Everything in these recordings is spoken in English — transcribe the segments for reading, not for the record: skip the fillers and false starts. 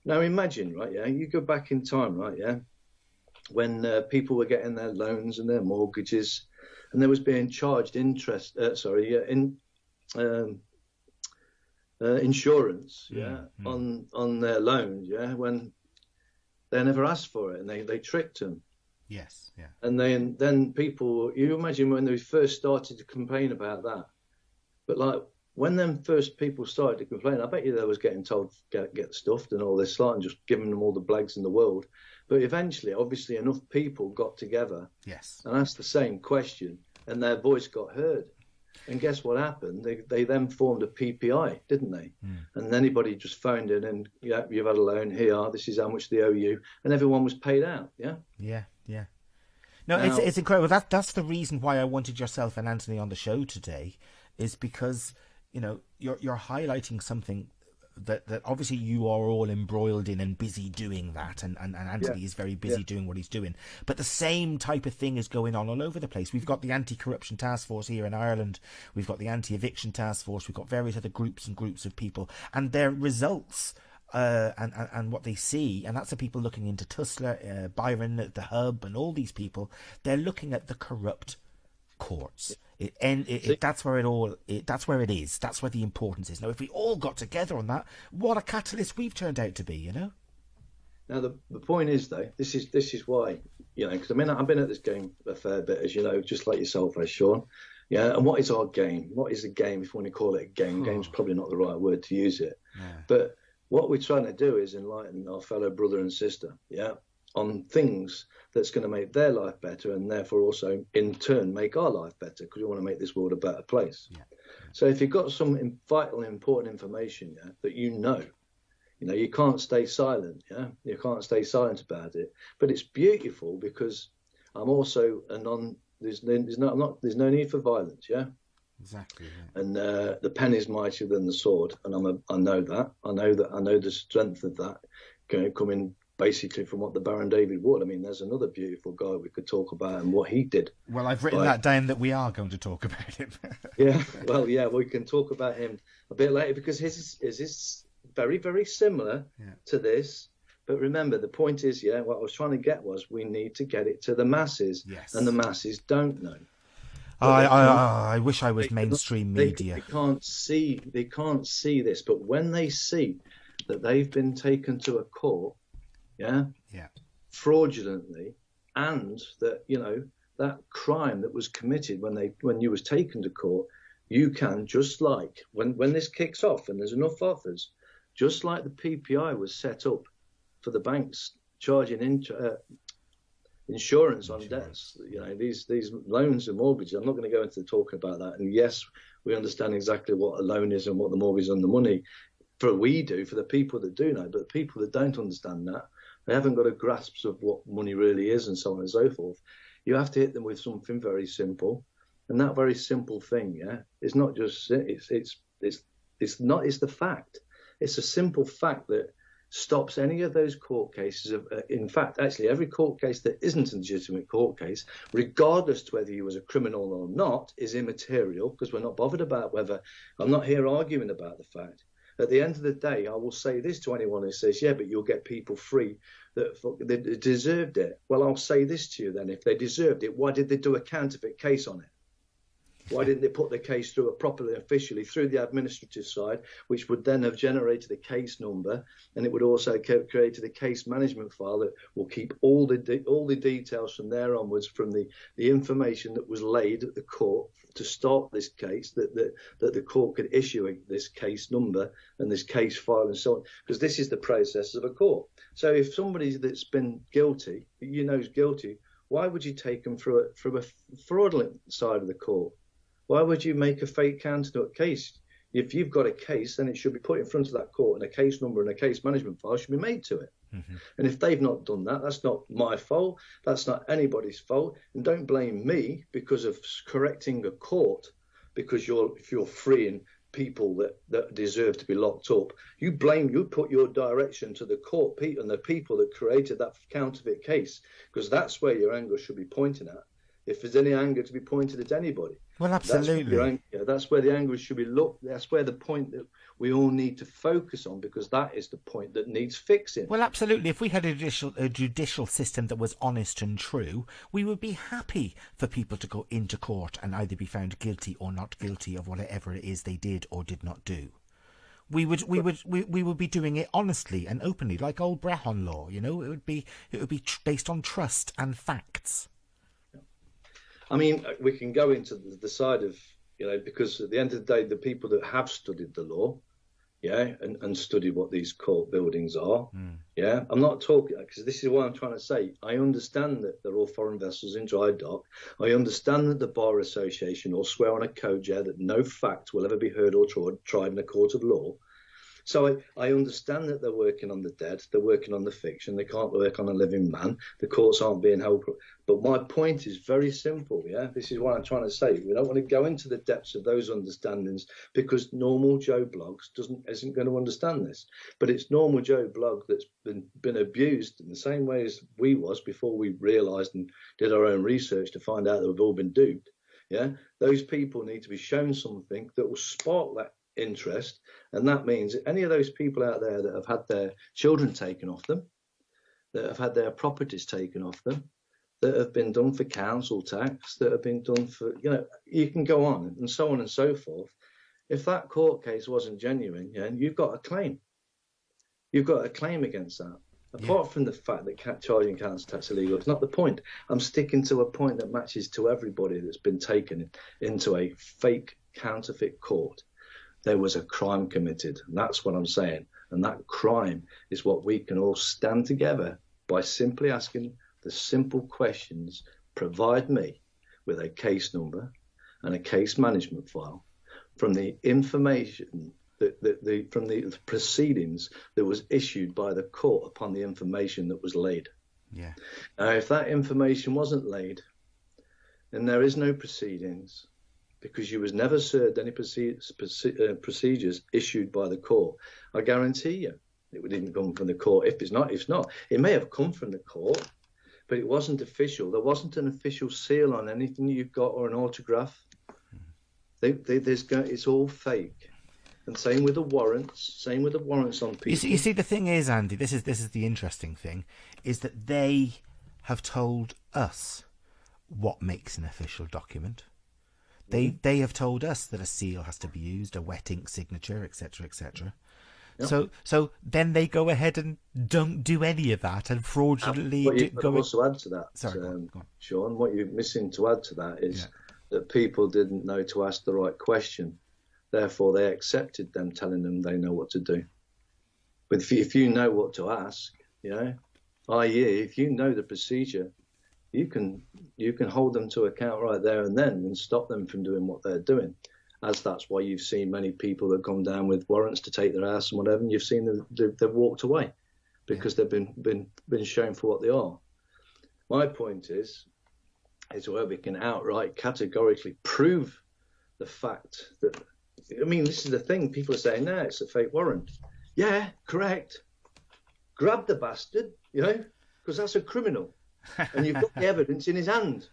Now imagine, right? Yeah, you go back in time, right? Yeah, when people were getting their loans and their mortgages, and they was being charged interest. Um, insurance, yeah, on their loans, yeah, when they never asked for it, and they tricked them. Yes, yeah. And then people, you imagine when they first started to complain about that. But like when them first people started to complain, I bet you they was getting told get stuffed and all this lot and just giving them all the blags in the world. But eventually, obviously, enough people got together, yes, and asked the same question, and their voice got heard. And guess what happened? They then formed a PPI, didn't they? And anybody just phoned in and, yeah, you've had a loan, here, this is how much they owe you, and everyone was paid out. Yeah. Yeah, yeah. No, Now, it's incredible. That's the reason why I wanted yourself and Anthony on the show today, is because, you know, you're highlighting something that obviously you are all embroiled in and busy doing that, and Anthony is very busy doing what he's doing. But the same type of thing is going on all over the place. We've got the anti-corruption task force here in Ireland. We've got the anti-eviction task force. We've got various other groups and groups of people, and their results and what they see, and that's the people looking into Tussler, Byron at the Hub, and all these people. They're looking at the corrupt courts. That's where that's where it is. That's where the importance is. Now, if we all got together on that, what a catalyst we've turned out to be, you know. Now the point is, though, this is why, you know, because I mean I've been at this game a fair bit, as you know, just like yourself, Sean. Yeah, and what is our game? What is a game, if you want to call it a game? Game's probably not the right word to use it. Yeah. But what we're trying to do is enlighten our fellow brother and sister, yeah, on things that's going to make their life better, and therefore also in turn make our life better, because we want to make this world a better place. Yeah. So if you've got some vital important information, yeah, that you know, you can't stay silent. Yeah, you can't stay silent about it. But it's beautiful because I'm also a non. There's no need for violence. Yeah. Exactly. Yeah. And the pen is mightier than the sword, and I know that. I know the strength of that coming basically from what the Baron David Wood. I mean, there's another beautiful guy we could talk about and what he did. Well, I've written that down that we are going to talk about him. Yeah, well, yeah, we can talk about him a bit later because his is very, very similar to this. But remember, the point is, yeah, what I was trying to get was we need to get it to the masses, yes. And the masses don't know. I wish I was mainstream media. They can't see this, but when they see that they've been taken to a court, fraudulently, and that that crime that was committed when you was taken to court, you can, just like when this kicks off and there's enough offers, just like the PPI was set up for the banks charging insurance on debts, these loans and mortgages. I'm not going to go into talking about that. And yes, we understand exactly what a loan is and what the mortgage is on the money. For the people that do know, but the people that don't understand that, they haven't got a grasp of what money really is and so on and so forth. You have to hit them with something very simple, and that very simple thing, is not just it's the fact. It's a simple fact that stops any of those court cases. In fact, actually, every court case that isn't a legitimate court case, regardless to whether you was a criminal or not, is immaterial, because we're not bothered about whether. I'm not here arguing about the fact. At the end of the day, I will say this to anyone who says, yeah, but you'll get people free that they deserved it. Well, I'll say this to you then. If they deserved it, why did they do a counterfeit case on it? Why didn't they put the case through properly, officially, through the administrative side, which would then have generated a case number, and it would also have created a case management file that will keep all the details from there onwards, from the information that was laid at the court to start this case, that the court could issue this case number and this case file and so on, because this is the process of a court. So if somebody that's been guilty, is guilty, why would you take them through a fraudulent side of the court? Why would you make a fake counterfeit case? If you've got a case, then it should be put in front of that court, and a case number and a case management file should be made to it. Mm-hmm. And if they've not done that, that's not my fault. That's not anybody's fault. And don't blame me because of correcting a court, because if you're freeing people that deserve to be locked up, you put your direction to the court and the people that created that counterfeit case, because that's where your anger should be pointing at. If there's any anger to be pointed at anybody. Well, absolutely. That's where the anger should be looked. That's where the point that we all need to focus on, because that is the point that needs fixing. Well, absolutely. If we had a judicial system that was honest and true, we would be happy for people to go into court and either be found guilty or not guilty of whatever it is they did or did not do. We would be doing it honestly and openly, like old Brehon law. It would be based on trust and facts. I mean, we can go into the side of, because at the end of the day, the people that have studied the law, and studied what these court buildings are, I'm not talking, because this is what I'm trying to say. I understand that they're all foreign vessels in dry dock. I understand that the Bar Association all swear on a code, that no fact will ever be heard or tried in a court of law. So I understand that they're working on the dead, they're working on the fiction, they can't work on a living man, the courts aren't being held. But my point is very simple, This is what I'm trying to say. We don't want to go into the depths of those understandings, because normal Joe Bloggs isn't going to understand this. But it's normal Joe Blogg that's been abused in the same way as we was before we realised and did our own research to find out that we've all been duped. Those people need to be shown something that will spark that interest, and that means that any of those people out there that have had their children taken off them, that have had their properties taken off them, that have been done for council tax, that have been done for, you can go on and so on and so forth. If that court case wasn't genuine, you've got a claim. You've got a claim against that. Apart from the fact that charging council tax illegal, it's not the point. I'm sticking to a point that matches to everybody that's been taken into a fake counterfeit court. There was a crime committed, and that's what I'm saying. And that crime is what we can all stand together by simply asking the simple questions: provide me with a case number and a case management file from the information from the proceedings that was issued by the court upon the information that was laid. Now, if that information wasn't laid, then there is no proceedings, because you was never served any procedures issued by the court. I guarantee you it didn't come from the court. If it's not, it may have come from the court, but it wasn't official. There wasn't an official seal on anything you've got or an autograph. It's all fake. And same with the warrants. On people. You see, the thing is, Andy, this is the interesting thing, is that they have told us what makes an official document. They have told us that a seal has to be used, a wet ink signature, etc., etc. Yep. So then they go ahead and don't do any of that and fraudulently also add to that. Sorry, go on. Sean, what you're missing to add to that is that people didn't know to ask the right question. Therefore, they accepted them telling them they know what to do. But if you know what to ask, i.e., if you know the procedure, you can hold them to account right there and then and stop them from doing what they're doing. As that's why you've seen many people that come down with warrants to take their house and whatever, and you've seen they've walked away because they've been shown for what they are. My point is where we can outright categorically prove the fact that, I mean, this is the thing, people are saying, no, it's a fake warrant. Yeah, correct. Grab the bastard, because that's a criminal. And you've got the evidence in his hand.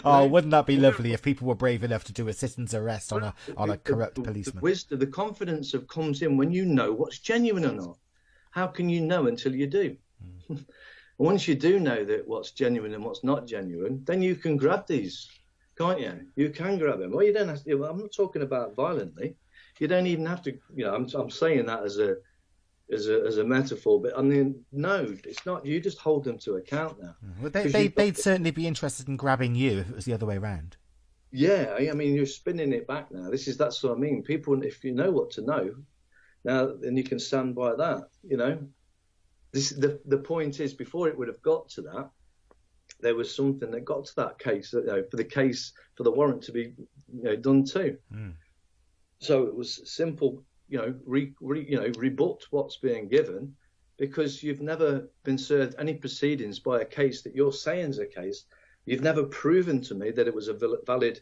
Wouldn't that be lovely if people were brave enough to do a citizen's arrest on a corrupt policeman? The confidence that comes in when you know what's genuine or not. How can you know until you do? Once you do know that what's genuine and what's not genuine, then you can grab these, can't you? You can grab them. Well, you don't have to. I'm not talking about violently. You don't even have to. I'm saying that as a metaphor, but I mean, no, it's not. You just hold them to account now. Well, they'd certainly be interested in grabbing you if it was the other way around. Yeah, I mean, you're spinning it back now. That's what I mean. People, if you know what to know, now then you can stand by that. The point is, before it would have got to that, there was something that got to that case, for the warrant to be done too. So it was simple. Rebut what's being given, because you've never been served any proceedings by a case that you're saying is a case. You've never proven to me that it was a valid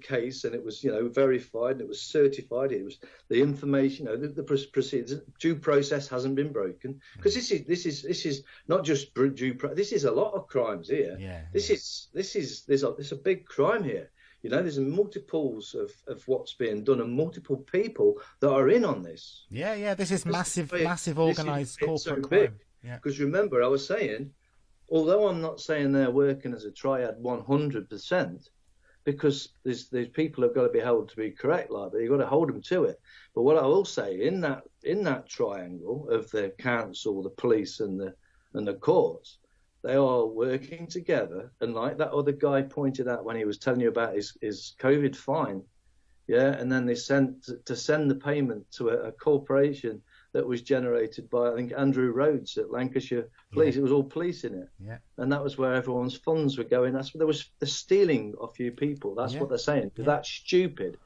case, and it was, verified, and it was certified. It was the information, the proceedings, due process hasn't been broken. Because this is not just due process. This is a lot of crimes here. Yeah. There's a big crime here. You know, there's multiples of what's being done and multiple people that are in on this. Yeah. This is massive organised corporate crime. Yeah. Because remember, I was saying, although I'm not saying they're working as a triad 100%, because these people have got to be held to be correct, like, but you've got to hold them to it. But what I will say, in that triangle of the council, the police, and the courts, they are working together. And like that other guy pointed out when he was telling you about his COVID fine, yeah, and then they send the payment to a corporation that was generated by, I think, Andrew Rhodes at Lancashire Police. Yeah. It was all police in it. Yeah. And that was where everyone's funds were going. That's where they're stealing a few people. That's what they're saying. Yeah. That's stupid.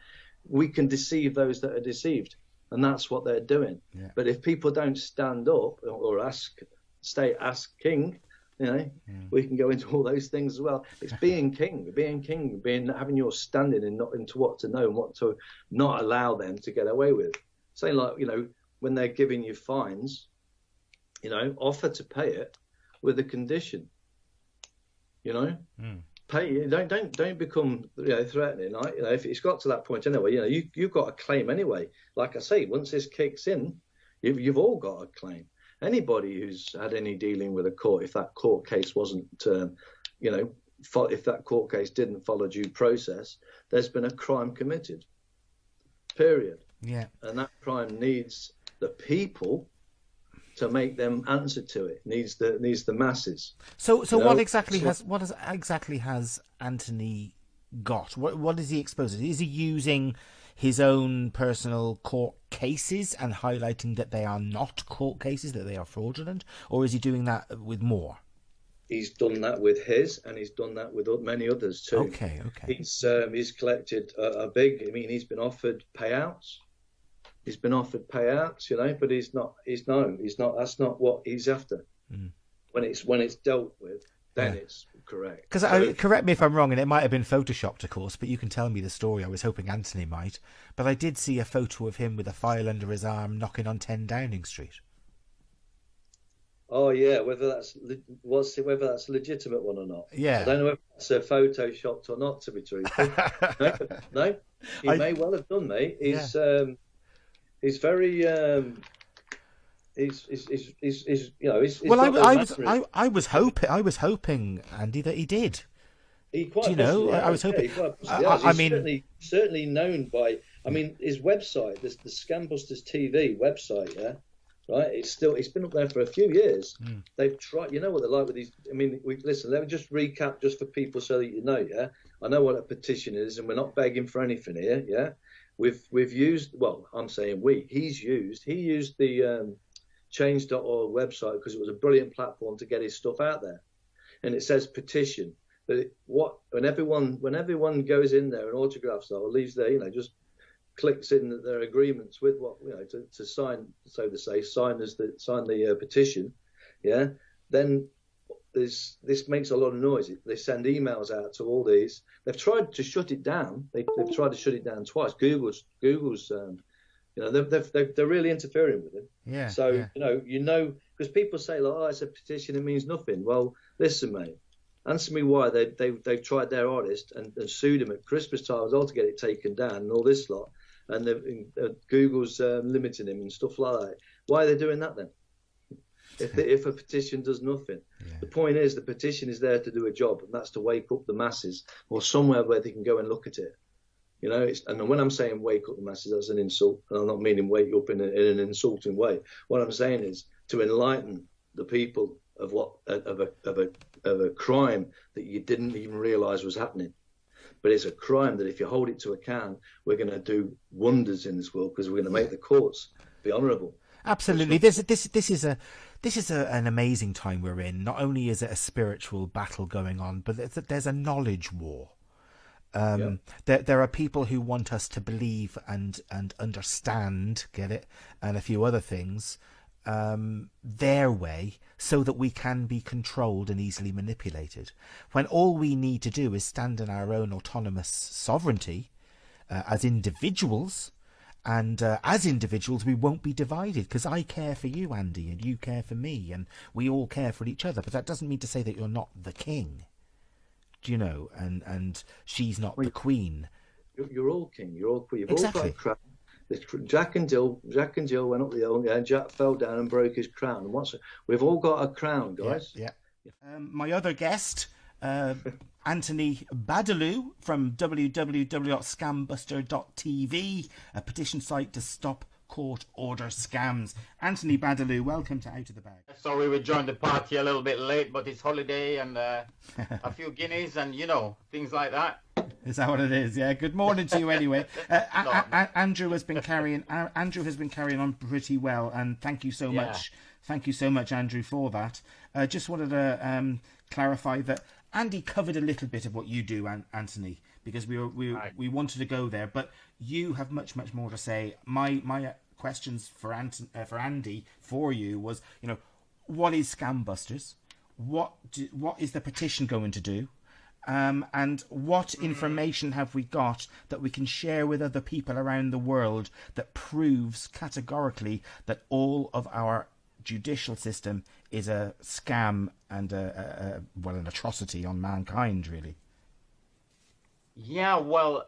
We can deceive those that are deceived. And that's what they're doing. Yeah. But if people don't stand up or ask king, you know, we can go into all those things as well. It's being king, having your standing and not into what to know and what to not allow them to get away with. Saying, like, you know, when they're giving you fines, you know, offer to pay it with a condition. You know, pay. Don't become, you know, threatening. Like, you know, if it's got to that point anyway, you know, you've got a claim anyway. Like I say, once this kicks in, you've all got a claim. Anybody who's had any dealing with a court, if that court case wasn't, you know, if that court case didn't follow due process, there's been a crime committed. Period. Yeah. And that crime needs the people to make them answer to it. Needs the masses. So what exactly has Anthony got? What is he exposing? Is he using his own personal court cases and highlighting that they are not court cases, that they are fraudulent, or is he doing that with more? He's done that with his, and he's done that with many others too. Okay. He's collected a big. I mean, he's been offered payouts. He's been offered payouts, you know, but he's not. That's not what he's after. When it's dealt with, then it's correct. Because correct me if I'm wrong, and it might have been photoshopped, of course, but you can tell me the story. I was hoping Anthony might, but I did see a photo of him with a file under his arm knocking on 10 Downing Street. Oh yeah, whether that's legitimate one or not. Yeah, I don't know if that's photoshopped or not. To be truthful, no, he may well have done, mate. He's very he's you know he's well. I was hoping, Andy, that he did. He quite. Do you know? I was hoping. I mean, certainly known by. I mean, his website, the Scambusters TV website, yeah. Right, it's been up there for a few years. They've tried, you know what they're like with these. I mean, listen. Let me just recap, just for people, so that you know. Yeah, I know what a petition is, and we're not begging for anything here. Yeah, we've used. Well, I'm saying we. He used the Change.org website because it was a brilliant platform to get his stuff out there, and it says petition. But when everyone goes in there and autographs it or leaves there, you know, just clicks in their agreements with what, you know, to sign, so to say, sign the petition, yeah. Then this makes a lot of noise. They send emails out to all these. They've tried to shut it down. They've tried to shut it down twice. Google's, you know, they're really interfering with it. Yeah. So you know, because people say, like, oh, it's a petition, it means nothing. Well, listen, mate. Answer me why they've tried their hardest and sued him at Christmas time as well to get it taken down and all this lot. And Google's limiting him and stuff like that. Why are they doing that then? If a petition does nothing, the point is the petition is there to do a job, and that's to wake up the masses, or somewhere where they can go and look at it. You know, and when I'm saying wake up the masses, that's an insult, and I'm not meaning wake up in an insulting way. What I'm saying is to enlighten the people of a crime that you didn't even realise was happening. But it's a crime that if you hold it to account, we're going to do wonders in this world, because we're going to make the courts be honourable. Absolutely. This is an amazing time we're in. Not only is it a spiritual battle going on, but there's a knowledge war. There are people who want us to believe and understand, get it, and a few other things their way, so that we can be controlled and easily manipulated, when all we need to do is stand in our own autonomous sovereignty as individuals, and as individuals we won't be divided, because I care for you, Andy, and you care for me, and we all care for each other. But that doesn't mean to say that you're not the king. you know, and she's not the queen. You're all king. You're all queen. You've Exactly. all got a crown. Jack and Jill went up the hill, and Jack fell down and broke his crown. And we've all got a crown, guys. Yeah. My other guest, Anthony Badaloo from www.scambuster.tv, a petition site to stop court order scams. Anthony Badaloo, welcome to Out of the Bag. Sorry we joined the party a little bit late, but it's holiday and a few guineas and, things like that. Is that what it is? Yeah. Good morning to you anyway. Andrew has been carrying on pretty well, and thank you so much. Thank you so much, Andrew, for that. Just wanted to clarify that Andy covered a little bit of what you do, Anthony, because we wanted to go there, but you have much more to say. My questions for Andy for you was, what is Scam Busters? What is the petition going to do? And what information have we got that we can share with other people around the world that proves categorically that all of our judicial system is a scam and an atrocity on mankind, really? Yeah, well,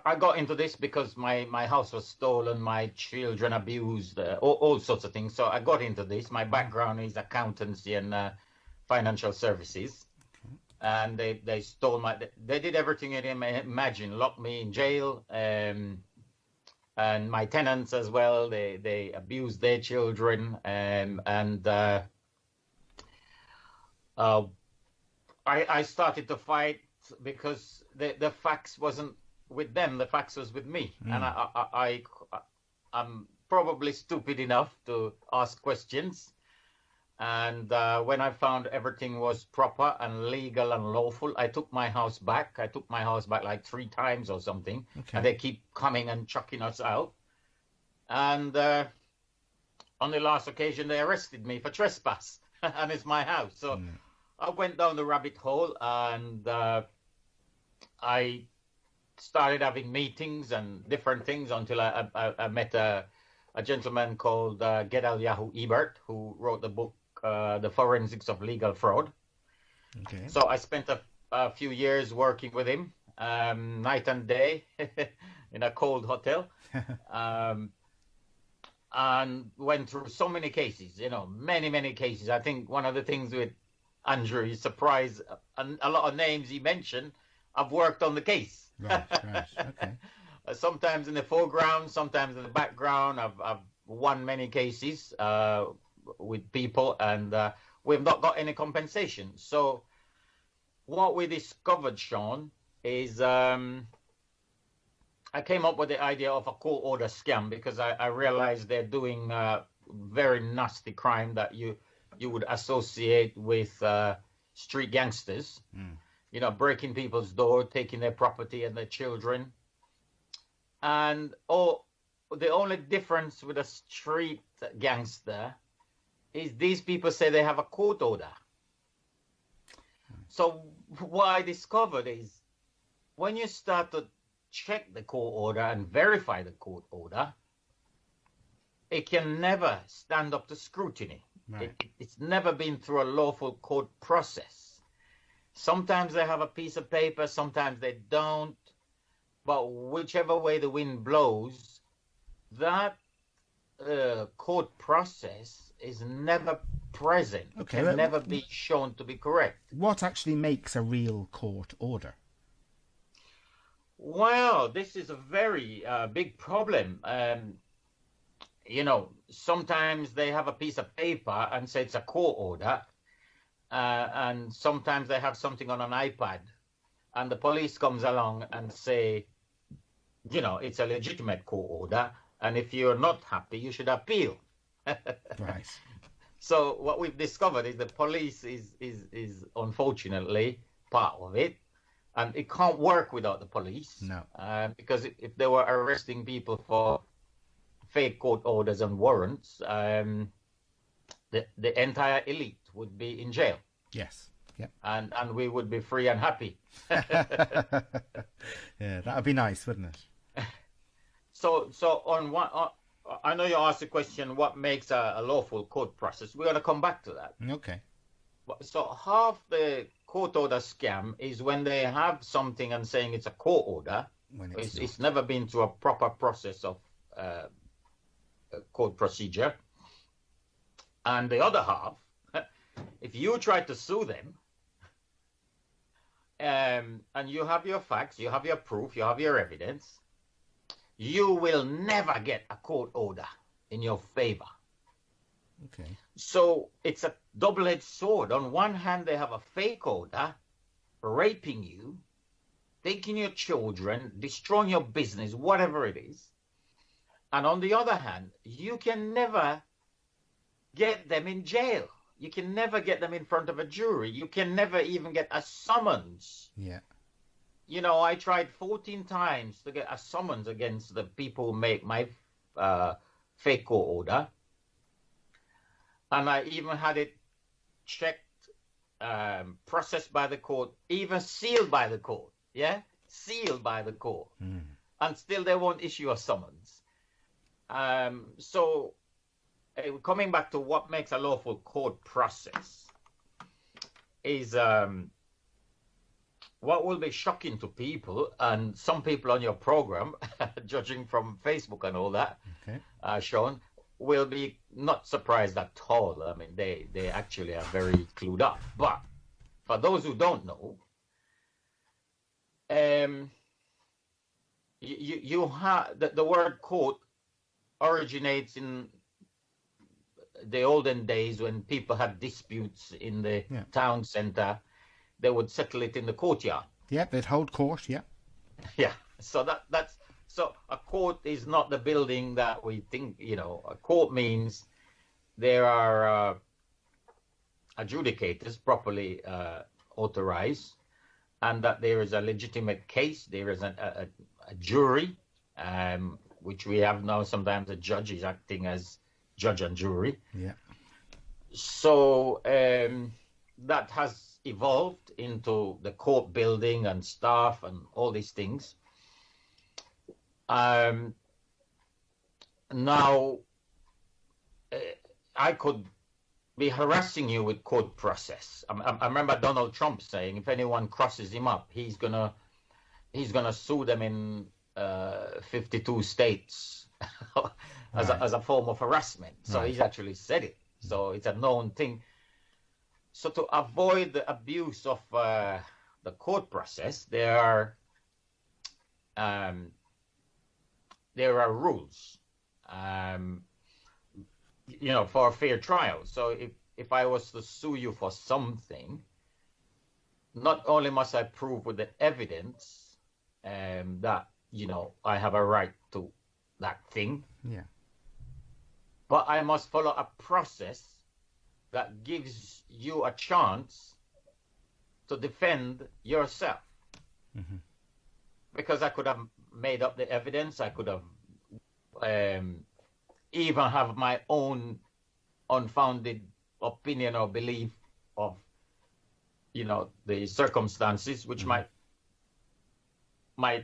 I got into this because my house was stolen, my children abused, all sorts of things. So I got into this. My background is accountancy and financial services, and they stole they did everything you can imagine, locked me in jail, and my tenants as well. They abused their children, and I started to fight because the facts wasn't with them, the facts was with me. And I'm probably stupid enough to ask questions. And when I found everything was proper and legal and lawful, I took my house back. I took my house back like 3 times or something. Okay. And they keep coming and chucking us out. And on the last occasion, they arrested me for trespass. And it's my house. So I went down the rabbit hole, and I started having meetings and different things until I met a gentleman called Gedaliahu Ebert, who wrote the book, The Forensics of Legal Fraud. Okay. So I spent a few years working with him, night and day, in a cold hotel, and went through so many cases, many cases. I think one of the things with Andrew is surprised, a lot of names he mentioned, I've worked on the case. Right, okay. Sometimes in the foreground, sometimes in the background. I've won many cases with people, and we've not got any compensation. So what we discovered, Sean, is I came up with the idea of a court order scam, because I realized they're doing very nasty crime that you would associate with street gangsters. Breaking people's door, taking their property and their children. And the only difference with a street gangster is these people say they have a court order. So what I discovered is when you start to check the court order and verify the court order, it can never stand up to scrutiny. Right. It's never been through a lawful court process. Sometimes they have a piece of paper, sometimes they don't. But whichever way the wind blows, that court process is never present. Okay, can never be shown to be correct. What actually makes a real court order? Well, this is a very big problem. Sometimes they have a piece of paper and say it's a court order. And sometimes they have something on an iPad, and the police comes along and say, it's a legitimate court order, and if you're not happy, you should appeal. Right. So what we've discovered is the police is unfortunately part of it, and it can't work without the police. No. Because if they were arresting people for fake court orders and warrants, the entire elite would be in jail. Yes. Yep. And we would be free and happy. Yeah, that would be nice, wouldn't it? So on one, I know you asked the question, what makes a lawful court process? We're going to come back to that. Okay. So half the court order scam is when they have something and saying it's a court order. When It's never been through a proper process of court procedure. And the other half, if you try to sue them, and you have your facts, you have your proof, you have your evidence, you will never get a court order in your favor. Okay. So it's a double-edged sword. On one hand, they have a fake order raping you, taking your children, destroying your business, whatever it is. And on the other hand, you can never get them in jail. You can never get them in front of a jury. You can never even get a summons. Yeah. You know, I tried 14 times to get a summons against the people who make my fake court order. And I even had it checked, processed by the court, even sealed by the court. Yeah? Sealed by the court. Mm. And still they won't issue a summons. So coming back to what makes a lawful court process is what will be shocking to people, and some people on your program, judging from Facebook and all that, Okay. Sean, will be not surprised at all. I mean, they actually are very clued up. But for those who don't know, you have the word court originates in the olden days when people had disputes in the town center. They would settle it in the courtyard. Yeah, they'd hold court. Yeah. Yeah. So that's so a court is not the building that we think. You know, a court means there are adjudicators properly authorized, and that there is a legitimate case. There is a jury, which we have now. Sometimes a judge is acting as judge and jury. Yeah. So that has evolved into the court building and staff and all these things. Now, I could be harassing you with court process. I remember Donald Trump saying if anyone crosses him up, he's gonna sue them in 52 states as a form of harassment. So he's actually said it. So it's a known thing. So to avoid the abuse of the court process, there are rules, you know, for a fair trial. So if I was to sue you for something, not only must I prove with the evidence that, you know, I have a right to that thing, but I must follow a process that gives you a chance to defend yourself. Mm-hmm. Because I could have made up the evidence, I could have even have my own unfounded opinion or belief of, you know, the circumstances, which might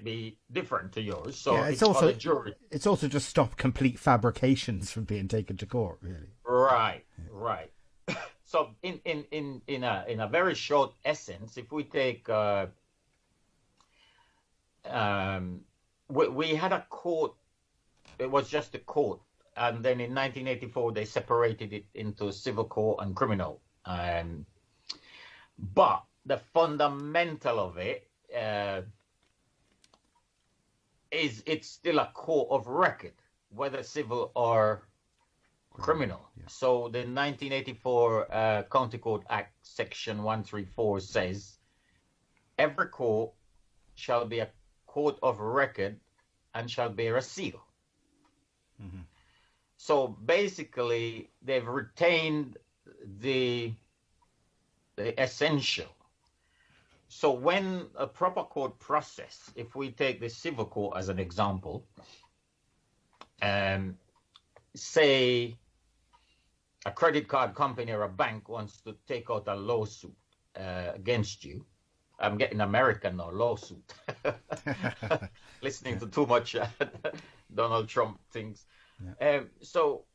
be different to yours. So yeah, it's also the jury. It's also just stop complete fabrications from being taken to court, really. Right. So in a very short essence, if we take we had a court, it was just a court, and then in 1984 they separated it into civil court and criminal. But the fundamental of it is it's still a court of record, whether civil or criminal. Yeah. So the 1984 County Court Act section 134 says every court shall be a court of record and shall bear a seal. Mm-hmm. So basically they've retained the essential. So when a proper court process, if we take the civil court as an example, say a credit card company or a bank wants to take out a lawsuit against you. I'm getting American now, lawsuit. Listening to too much Donald Trump things. Yeah. So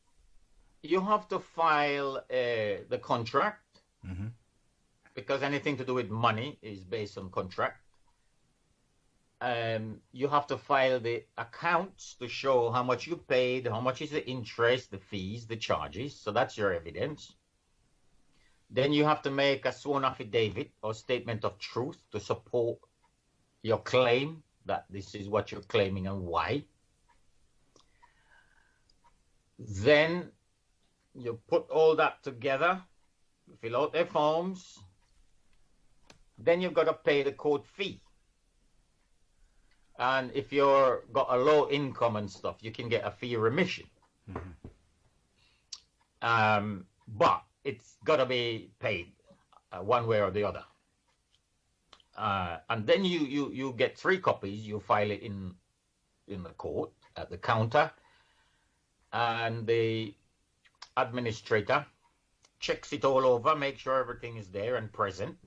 you have to file the contract. Mm-hmm. because anything to do with money is based on contract. You have to file the accounts to show how much you paid, how much is the interest, the fees, the charges. So that's your evidence. Then you have to make a sworn affidavit or statement of truth to support your claim that this is what you're claiming and why. Then you put all that together, fill out their forms. Then you've got to pay the court fee. And if you're got a low income and stuff, you can get a fee remission. But it's got to be paid one way or the other. And then you get 3 copies. You file it in the court at the counter, and the administrator checks it all over, make sure everything is there and present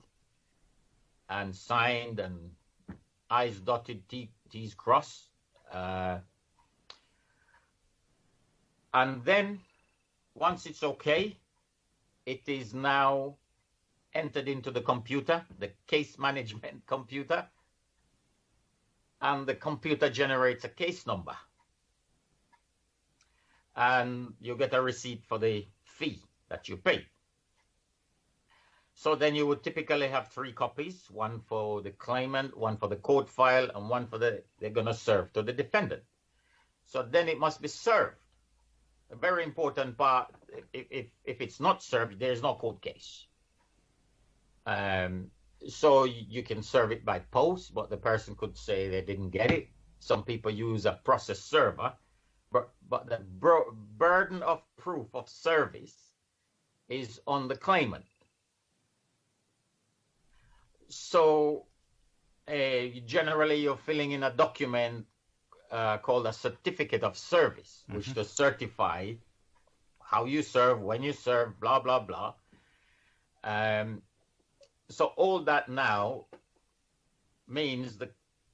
and signed and I's dotted, T's crossed. And then once it's okay, it is now entered into the computer, the case management computer, and the computer generates a case number. And you get a receipt for the fee that you paid. So then you would typically have 3 copies, one for the claimant, one for the court file, and one for they're going to serve to the defendant. So then it must be served. A very important part, if it's not served, there's no court case. So you can serve it by post, but the person could say they didn't get it. Some people use a process server, but the burden of proof of service is on the claimant. So generally you're filling in a document called a certificate of service, which to certify how you serve, when you serve, blah, blah, blah. So all that now means the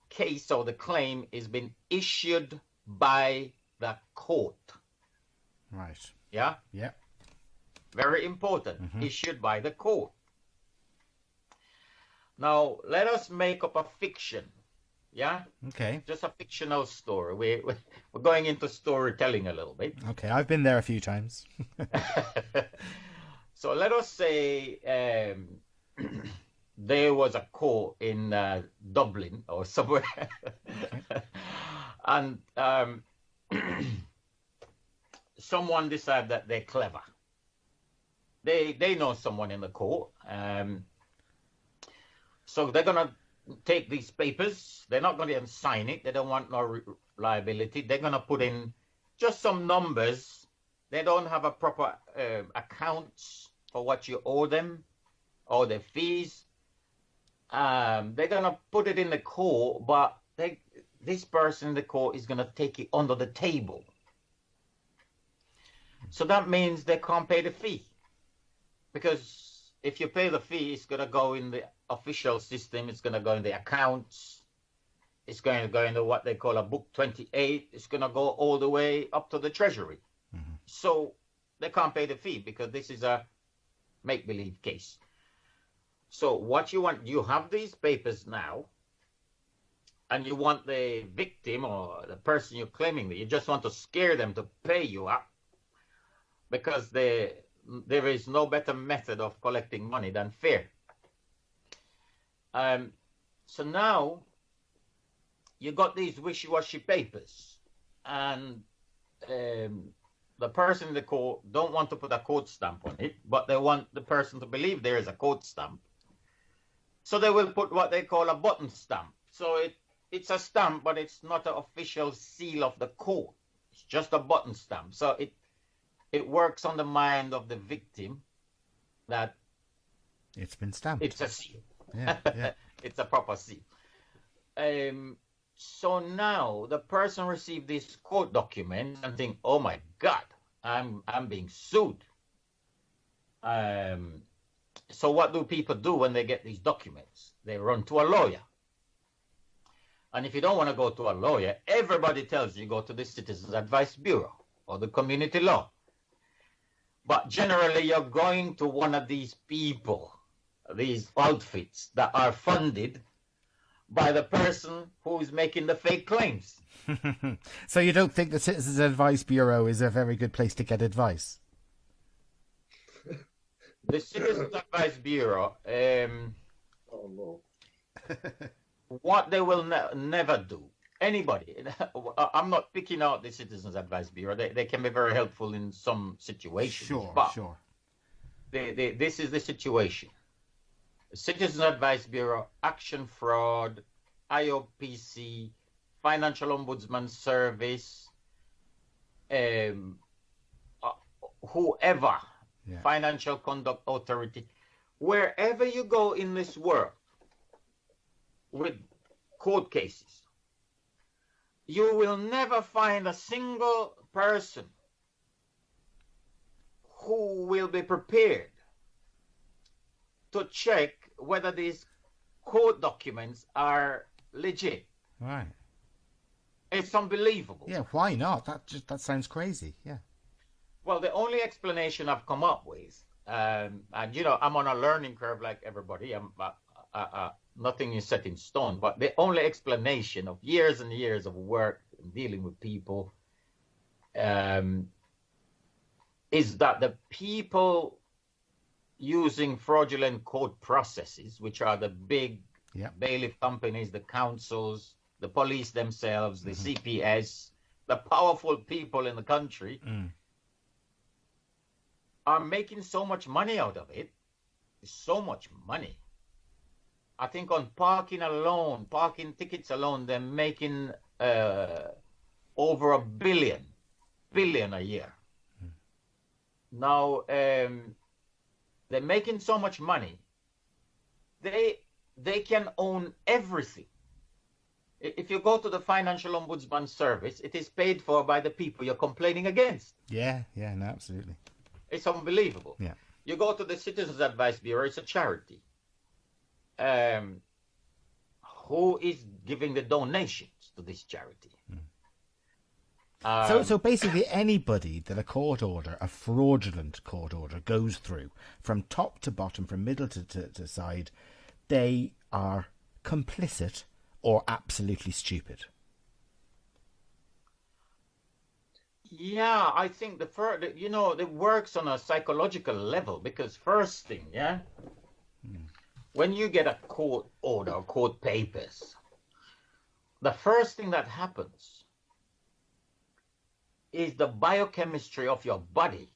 case or the claim is been issued by the court. Right. Yeah? Yeah. Very important. Issued by the court. Now, let us make up a fiction. Yeah? Okay. Just a fictional story. We're going into storytelling a little bit. Okay, I've been there a few times. So let us say there was a court in Dublin or somewhere. Okay. And someone decided that they're clever. They know someone in the court. So they're going to take these papers. They're not going to sign it. They don't want no liability. They're going to put in just some numbers. They don't have a proper accounts for what you owe them or their fees. They're going to put it in the court, but this person in the court is going to take it under the table. So that means they can't pay the fee. Because if you pay the fee, it's going to go in the official system. It's going to go in the accounts. It's going to go into what they call a book 28. It's going to go all the way up to the treasury. So they can't pay the fee because this is a make-believe case. So what you want, you have these papers now, and you want the victim or the person you're claiming that you just want to scare them to pay you up because there is no better method of collecting money than fear. So now you got these wishy-washy papers, and the person in the court don't want to put a court stamp on it, but they want the person to believe there is a court stamp. So they will put what they call a button stamp. So it's a stamp, but it's not an official seal of the court. It's just a button stamp. So it works on the mind of the victim that it's been stamped. It's a seal. Yeah, yeah. It's a proper seal. So now the person received this court document and think, oh my God, I'm being sued. So what do people do when they get these documents? They run to a lawyer. And if you don't want to go to a lawyer, everybody tells you go to the Citizens Advice Bureau or the community law. But generally, you're going to one of these people these outfits that are funded by the person who is making the fake claims. So you don't think the Citizens Advice Bureau is a very good place to get advice? The Citizens Advice Bureau, Oh, no. what they will never do, anybody, I'm not picking out the Citizens Advice Bureau. They can be very helpful in some situations. Sure. This is the situation. Citizens Advice Bureau, Action Fraud, IOPC, Financial Ombudsman Service, whoever, Financial Conduct Authority, wherever you go in this world with court cases, you will never find a single person who will be prepared to check whether these court documents are legit. Right. It's unbelievable. Yeah, why not? That sounds crazy. Yeah. Well, the only explanation I've come up with, and you know, I'm on a learning curve like everybody. Nothing is set in stone, but the only explanation of years and years of work and dealing with people is that the people using fraudulent court processes, which are the big bailiff companies, the councils, the police themselves, the CPS, the powerful people in the country, are making so much money out of it. So much money. I think on parking alone, parking tickets alone, they're making over $1 billion a year. Now, they're making so much money, they can own everything. If you go to the Financial Ombudsman Service, it is paid for by the people you're complaining against. Yeah, no, absolutely. It's unbelievable. Yeah. You go to the Citizens Advice Bureau, it's a charity. Who is giving the donations to this charity? So basically anybody that a fraudulent court order goes through from top to bottom, from middle to side, they are complicit or absolutely stupid. Yeah, I think it works on a psychological level, because first thing, when you get a court order or court papers, the first thing that happens is the biochemistry of your body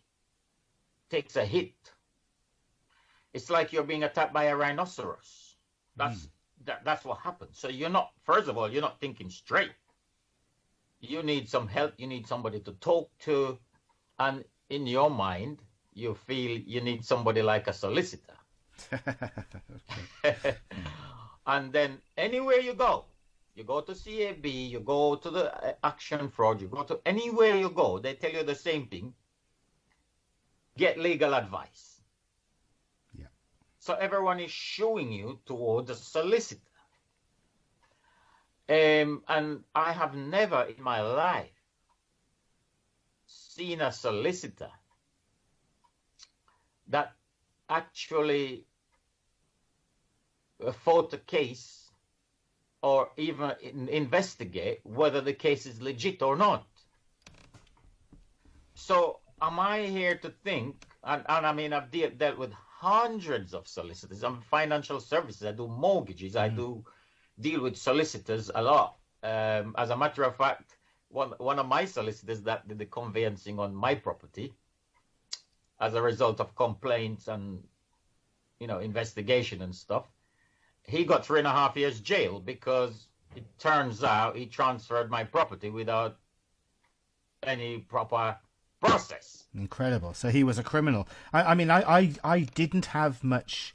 takes a hit. It's like you're being attacked by a rhinoceros. That's what happens. So first of all, you're not thinking straight. You need some help. You need somebody to talk to. And in your mind, you feel you need somebody like a solicitor. And then anywhere you go to CAB, you go to the Action Fraud, you go to anywhere you go, they tell you the same thing. Get legal advice. Yeah. So everyone is shooing you towards a solicitor. And I have never in my life seen a solicitor that actually fought a case or even investigate whether the case is legit or not. So am I here to think, and I mean, I've dealt with hundreds of solicitors. I'm financial services, I do mortgages, I do deal with solicitors a lot. As a matter of fact, one of my solicitors that did the conveyancing on my property, as a result of complaints and investigation and stuff, he got 3.5 years jail because it turns out he transferred my property without any proper process. Incredible. So he was a criminal. I didn't have much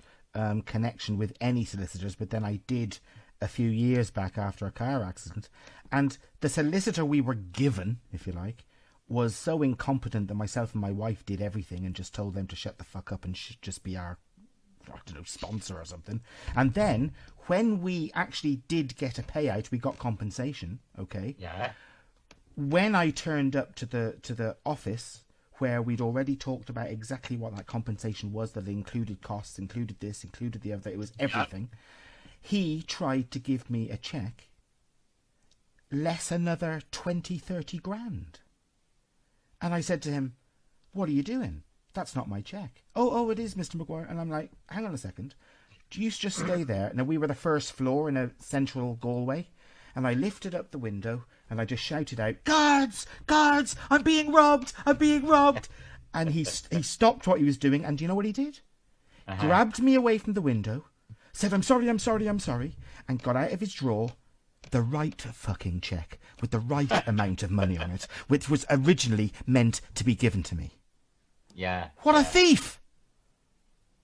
connection with any solicitors, but then I did a few years back after a car accident, and the solicitor we were given, if you like, was so incompetent that myself and my wife did everything and just told them to shut the fuck up and just be our, I don't know, sponsor or something. And then when we actually did get a payout, we got compensation. Okay. Yeah. When I turned up to the office where we'd already talked about exactly what that compensation was, that it included costs, included this, included the other, it was everything. He tried to give me a check less another 20, 30 grand. And I said to him, what are you doing? That's not my check. Oh, it is, Mr. Maguire. And I'm like, hang on a second. Do you just stay there? Now, we were the first floor in a central Galway. And I lifted up the window and I just shouted out, guards, guards, I'm being robbed, I'm being robbed. And he stopped what he was doing. And do you know what he did? Grabbed me away from the window, said, I'm sorry, and got out of his drawer the right fucking check with the right amount of money on it, which was originally meant to be given to me. Yeah. What a thief!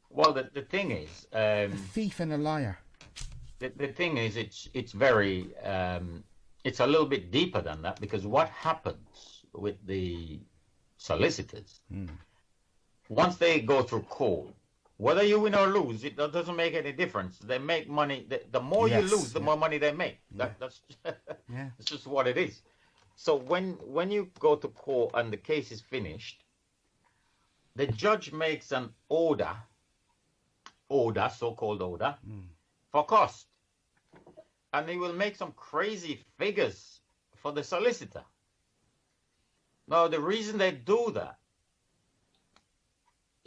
Well, the thing is... a thief and a liar. The thing is, it's very... it's a little bit deeper than that, because what happens with the solicitors, once they go through court, whether you win or lose, it doesn't make any difference. They make money. The more you lose, the more money they make. That's it's just what it is. So when you go to court and the case is finished, the judge makes an so-called order, for cost. And he will make some crazy figures for the solicitor. Now, the reason they do that,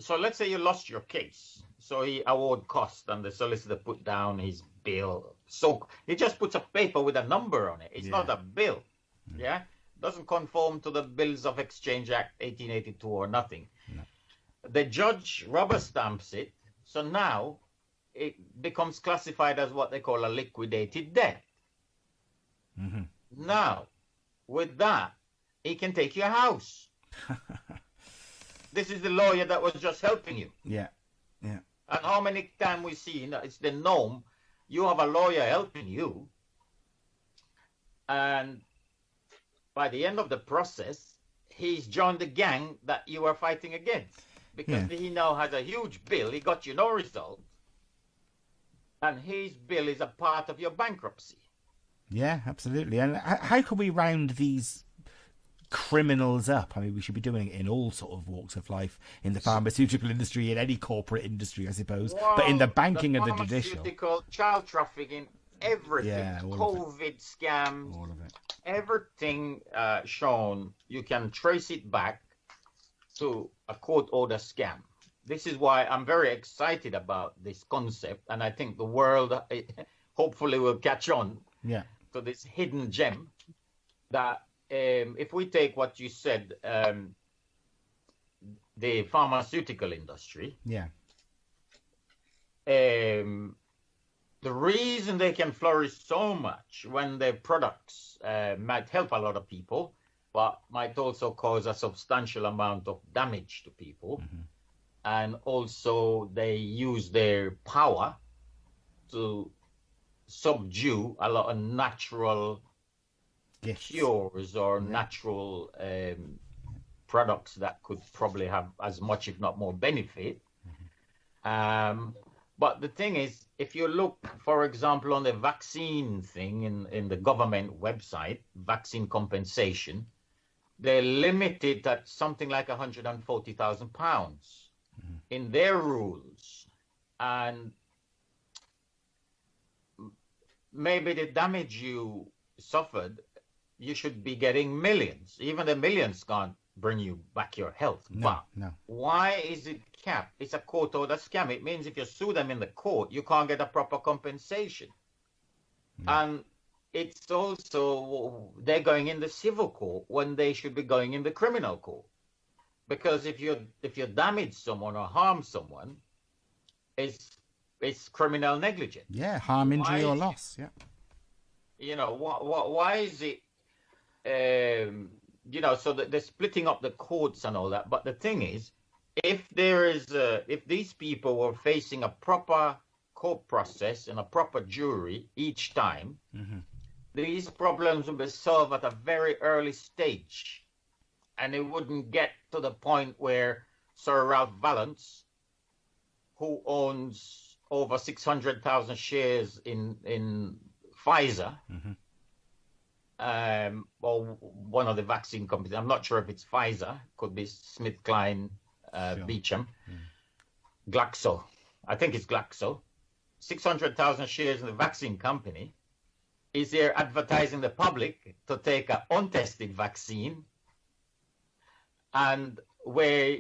so let's say you lost your case. So he award cost and the solicitor put down his bill. So he just puts a paper with a number on it. It's not a bill. Yeah? Doesn't conform to the Bills of Exchange Act 1882 or nothing. No. The judge rubber stamps it. So now it becomes classified as what they call a liquidated debt. Now, with that, he can take your house. This is the lawyer that was just helping you. Yeah. And how many times we see, it's the norm, you have a lawyer helping you, and by the end of the process, he's joined the gang that you are fighting against. Because he now has a huge bill, he got you no result, and his bill is a part of your bankruptcy. Yeah, absolutely. And how can we round these criminals up? I mean, we should be doing it in all sort of walks of life, in the pharmaceutical industry, in any corporate industry, I suppose. Well, but in the banking and the judicial, child trafficking, everything, COVID scams, all of it, everything shown, you can trace it back to a court order scam. This is why I'm very excited about this concept, and I think the world hopefully will catch on to this hidden gem that if we take what you said, the pharmaceutical industry, the reason they can flourish so much when their products might help a lot of people, but might also cause a substantial amount of damage to people, and also they use their power to subdue a lot of natural cures or natural products that could probably have as much, if not more, benefit. But the thing is, if you look, for example, on the vaccine thing in the government website, vaccine compensation, they limit it at something like £140,000 in their rules. And maybe the damage you suffered, you should be getting millions. Even the millions can't bring you back your health. No. Why is it capped? It's a court order scam. It means if you sue them in the court, you can't get a proper compensation. And it's also, they're going in the civil court when they should be going in the criminal court. Because if you damage someone or harm someone, it's criminal negligence. Yeah, harm, injury, or loss. Yeah. You know, why is it, so they're splitting up the courts and all that. But the thing is, if these people were facing a proper court process and a proper jury each time, these problems would be solved at a very early stage. And it wouldn't get to the point where Sir Ralph Valance, who owns over 600,000 shares in Pfizer, or one of the vaccine companies. I'm not sure if it's Pfizer, could be SmithKline, Sure. Beecham, Glaxo. I think it's Glaxo. 600,000 shares in the vaccine company. Is there advertising the public to take an untested vaccine, and where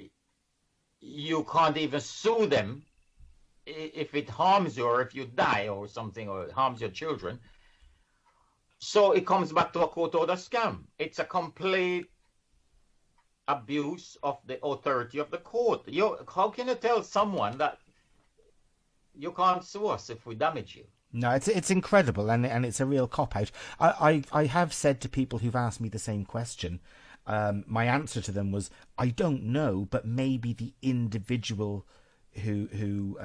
you can't even sue them if it harms you or if you die or something, or it harms your children? So it comes back to a court order scam. It's a complete abuse of the authority of the court. How can you tell someone that you can't sue us if we damage you? No, it's incredible, and it's a real cop-out. I have said to people who've asked me the same question, my answer to them was, I don't know, but maybe the individual who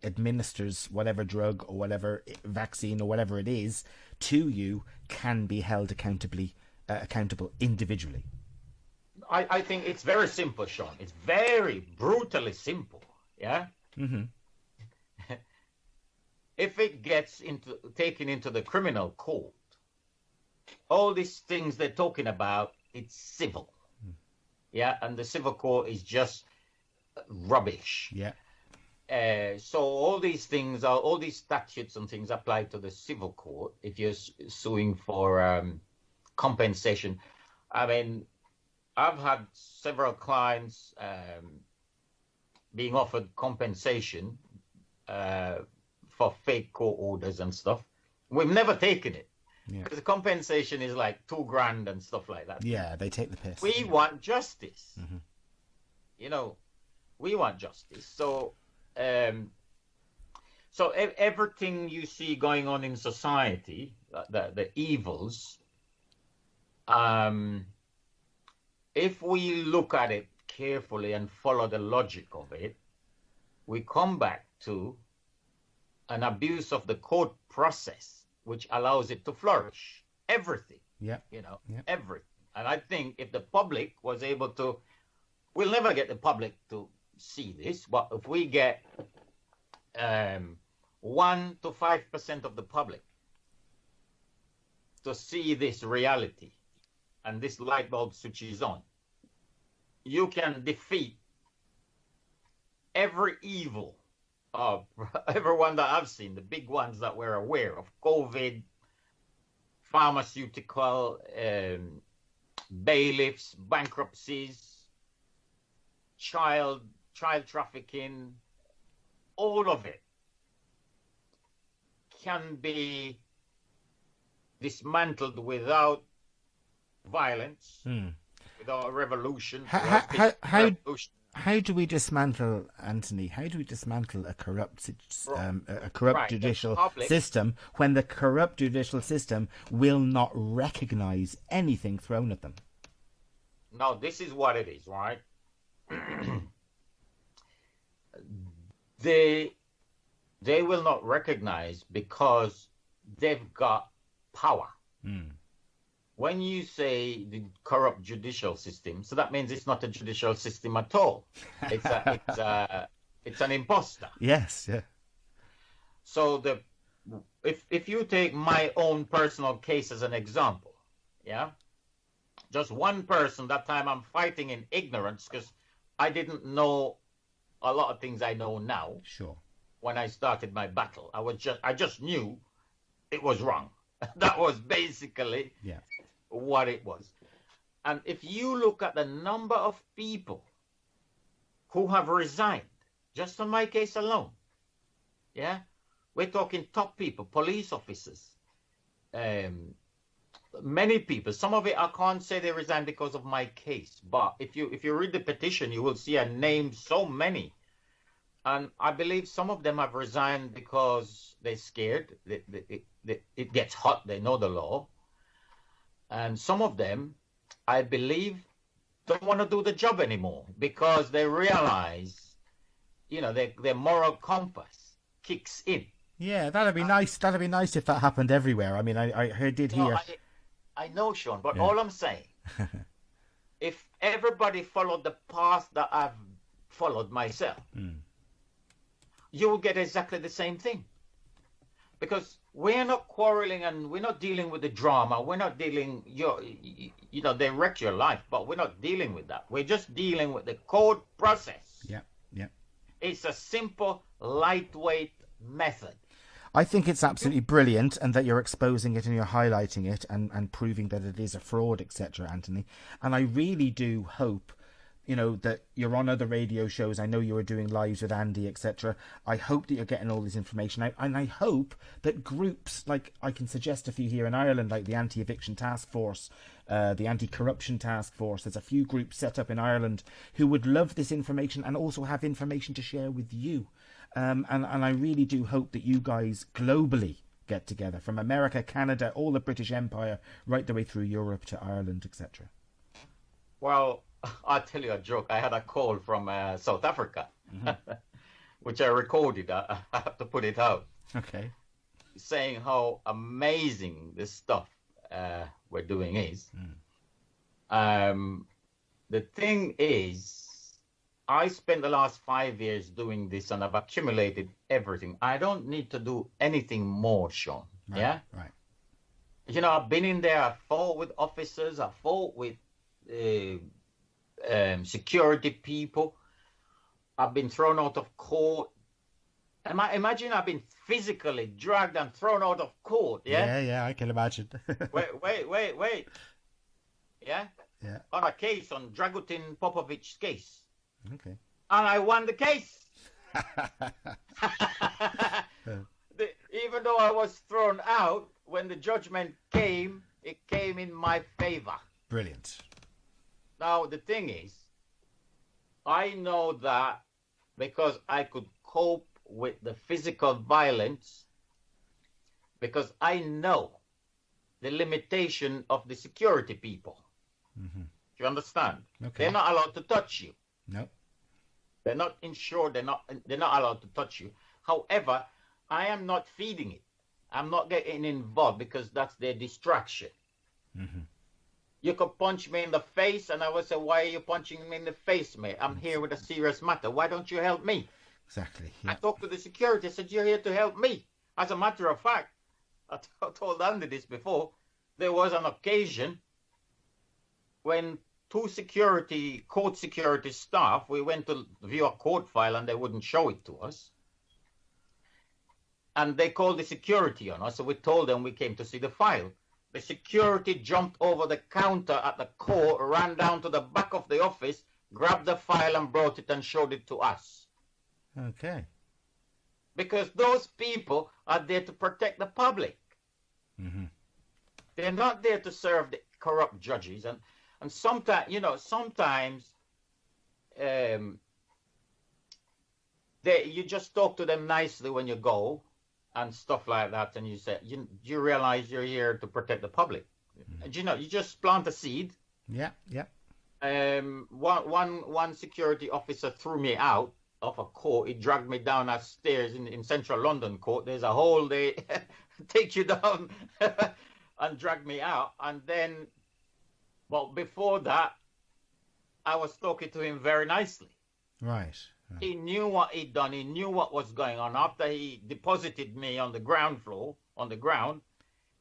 administers whatever drug or whatever vaccine or whatever it is to you can be held accountable individually. I think it's very simple, Sean. It's very brutally simple. Yeah. Mm-hmm. If it gets taken into the criminal court, all these things they're talking about, it's civil. Yeah, and the civil court is just rubbish. Yeah. So all these things, all these statutes and things apply to the civil court if you're suing for compensation. I mean, I've had several clients being offered compensation for fake court orders and stuff. We've never taken it. Yeah. Because the compensation is like $2,000 and stuff like that. Yeah, they take the piss. We want justice. Mm-hmm. You know, we want justice. So, everything you see going on in society, the evils, if we look at it carefully and follow the logic of it, we come back to an abuse of the court process, which allows it to flourish. Everything. Yeah. You know, Yeah. everything. And I think if the public was able to, we'll never get the public to see this, but if we get 1 to 5% of the public to see this reality and this light bulb switches on, you can defeat every evil of everyone that I've seen, the big ones that we're aware of: COVID, pharmaceutical, bailiffs, bankruptcies, child trafficking. All of it can be dismantled without violence, without a revolution. How do we dismantle, Anthony? How do we dismantle a corrupt judicial system when the corrupt judicial system will not recognize anything thrown at them? Now, this is what it is, right? They will not recognize because they've got power. When you say the corrupt judicial system, so that means it's not a judicial system at all. It's an imposter. Yes, yeah. So if you take my own personal case as an example, yeah, just one person. That time I'm fighting in ignorance because I didn't know a lot of things I know now. Sure. When I started my battle, I just knew it was wrong. That was basically what it was. And if you look at the number of people who have resigned, just on my case alone, yeah, we're talking top people, police officers, many people. Some of it I can't say they resigned because of my case, but if you read the petition, you will see I named so many. And I believe some of them have resigned because they're scared. It gets hot. They know the law. And some of them, I believe, don't want to do the job anymore because they realize, their moral compass kicks in. Yeah, that'd be nice. That'd be nice if that happened everywhere. I mean, I did hear. I know, Sean, but all I'm saying, if everybody followed the path that I've followed myself, you will get exactly the same thing. because we're not quarreling and we're not dealing with the drama. We're not dealing, they wreck your life, but we're not dealing with that. We're just dealing with the code process. Yeah, yeah. It's a simple, lightweight method. I think it's absolutely brilliant, and that you're exposing it and you're highlighting it and proving that it is a fraud, etc., Anthony. And I really do hope, that you're on other radio shows. I know you were doing lives with Andy, etc. I hope that you're getting all this information out, and I hope that groups, like I can suggest a few here in Ireland, like the Anti-Eviction Task Force, the Anti-Corruption Task Force. There's a few groups set up in Ireland who would love this information and also have information to share with you. And I really do hope that you guys globally get together, from America, Canada, all the British Empire, right the way through Europe to Ireland, etc. Well, I'll tell you a joke. I had a call from South Africa, which I recorded. I have to put it out. Okay. Saying how amazing this stuff we're doing is. The thing is, I spent the last 5 years doing this, and I've accumulated everything. I don't need to do anything more, Sean. Right, yeah? Right. I've been in there. I fought with officers. I fought with security people. I've been thrown out of court. Imagine I've been physically dragged and thrown out of court. Yeah? Yeah, I can imagine. Wait. Yeah? Yeah. On a case, on Dragutin Popovic's case. Okay. And I won the case. Even though I was thrown out, when the judgment came, it came in my favor. Brilliant. Now, the thing is, I know that because I could cope with the physical violence, because I know the limitation of the security people. Do you understand? Okay. They're not allowed to touch you. No. They're not insured. They're not allowed to touch you. However, I am not feeding it. I'm not getting involved because that's their distraction. You could punch me in the face, and I would say, "Why are you punching me in the face, mate? I'm here with a serious matter. Why don't you help me?" Exactly. Yeah. I talked to the security. I said, "You're here to help me." As a matter of fact, I told Andy this before. There was an occasion when two court security staff, we went to view a court file and they wouldn't show it to us. And they called the security on us, so we told them we came to see the file. The security jumped over the counter at the court, ran down to the back of the office, grabbed the file and brought it and showed it to us. Okay. Because those people are there to protect the public. They're not there to serve the corrupt judges. And sometimes, you just talk to them nicely when you go and stuff like that, and you say, you realize you're here to protect the public. And you just plant a seed. Yeah. One security officer threw me out of a court. He dragged me down a stairs in central London court. There's a hole, they take you down and drag me out. And then, well, before that, I was talking to him very nicely. Right. He knew what he'd done. He knew what was going on. After he deposited me on the ground,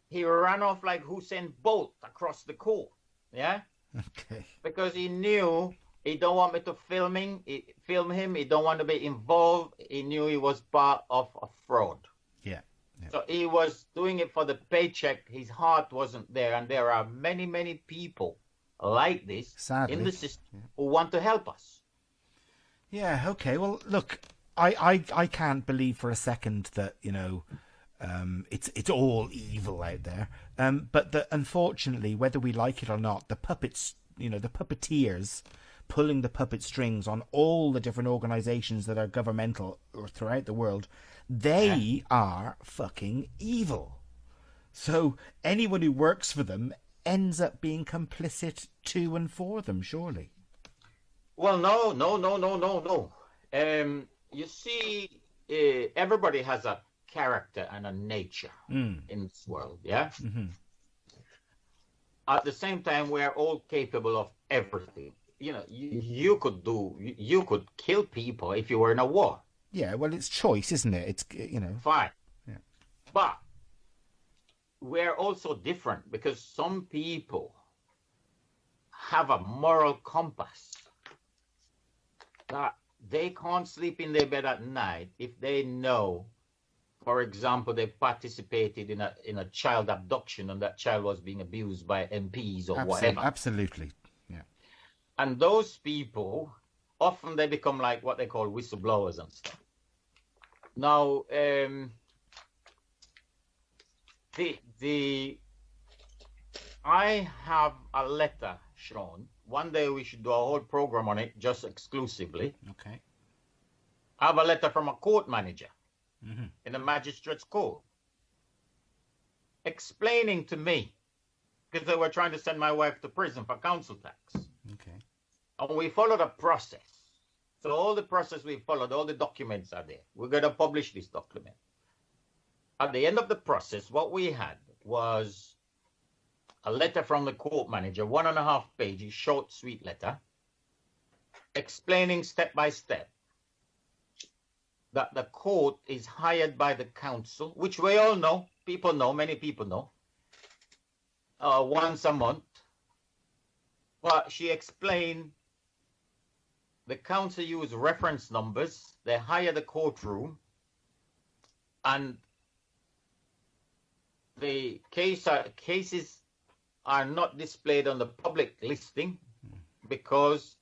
he ran off like Usain Bolt across the court. Yeah? Okay. Because he knew he don't want me to film him. He don't want to be involved. He knew he was part of a fraud. Yeah. So he was doing it for the paycheck. His heart wasn't there. And there are many, many people like this, sadly, in the system who want to help us. Yeah, okay. Well, look, I can't believe for a second that, it's all evil out there. But unfortunately, whether we like it or not, the puppets, the puppeteers pulling the puppet strings on all the different organizations that are governmental or throughout the world, they are fucking evil. So anyone who works for them ends up being complicit to and for them, surely. Well, no. You see, everybody has a character and a nature in this world, yeah? At the same time, we're all capable of everything. You could kill people if you were in a war. Yeah, well, it's choice, isn't it? It's, Fine. Yeah. But we're also different because some people have a moral compass that they can't sleep in their bed at night if they know, for example, they participated in a child abduction and that child was being abused by MPs or whatever. Absolutely, yeah. And those people, often they become like what they call whistleblowers and stuff. Now, I have a letter, Sean. One day we should do a whole program on it, just exclusively. Okay. I have a letter from a court manager in a magistrate's court explaining to me, because they were trying to send my wife to prison for council tax. Okay. And we followed a process. So all the process we followed, all the documents are there. We're going to publish this document. At the end of the process, what we had was a letter from the court manager, 1.5 pages, short, sweet letter, explaining step by step that the court is hired by the council, which we all know, people know, many people know, once a month. But she explained the council use reference numbers, they hire the courtroom, and the cases are not displayed on the public listing because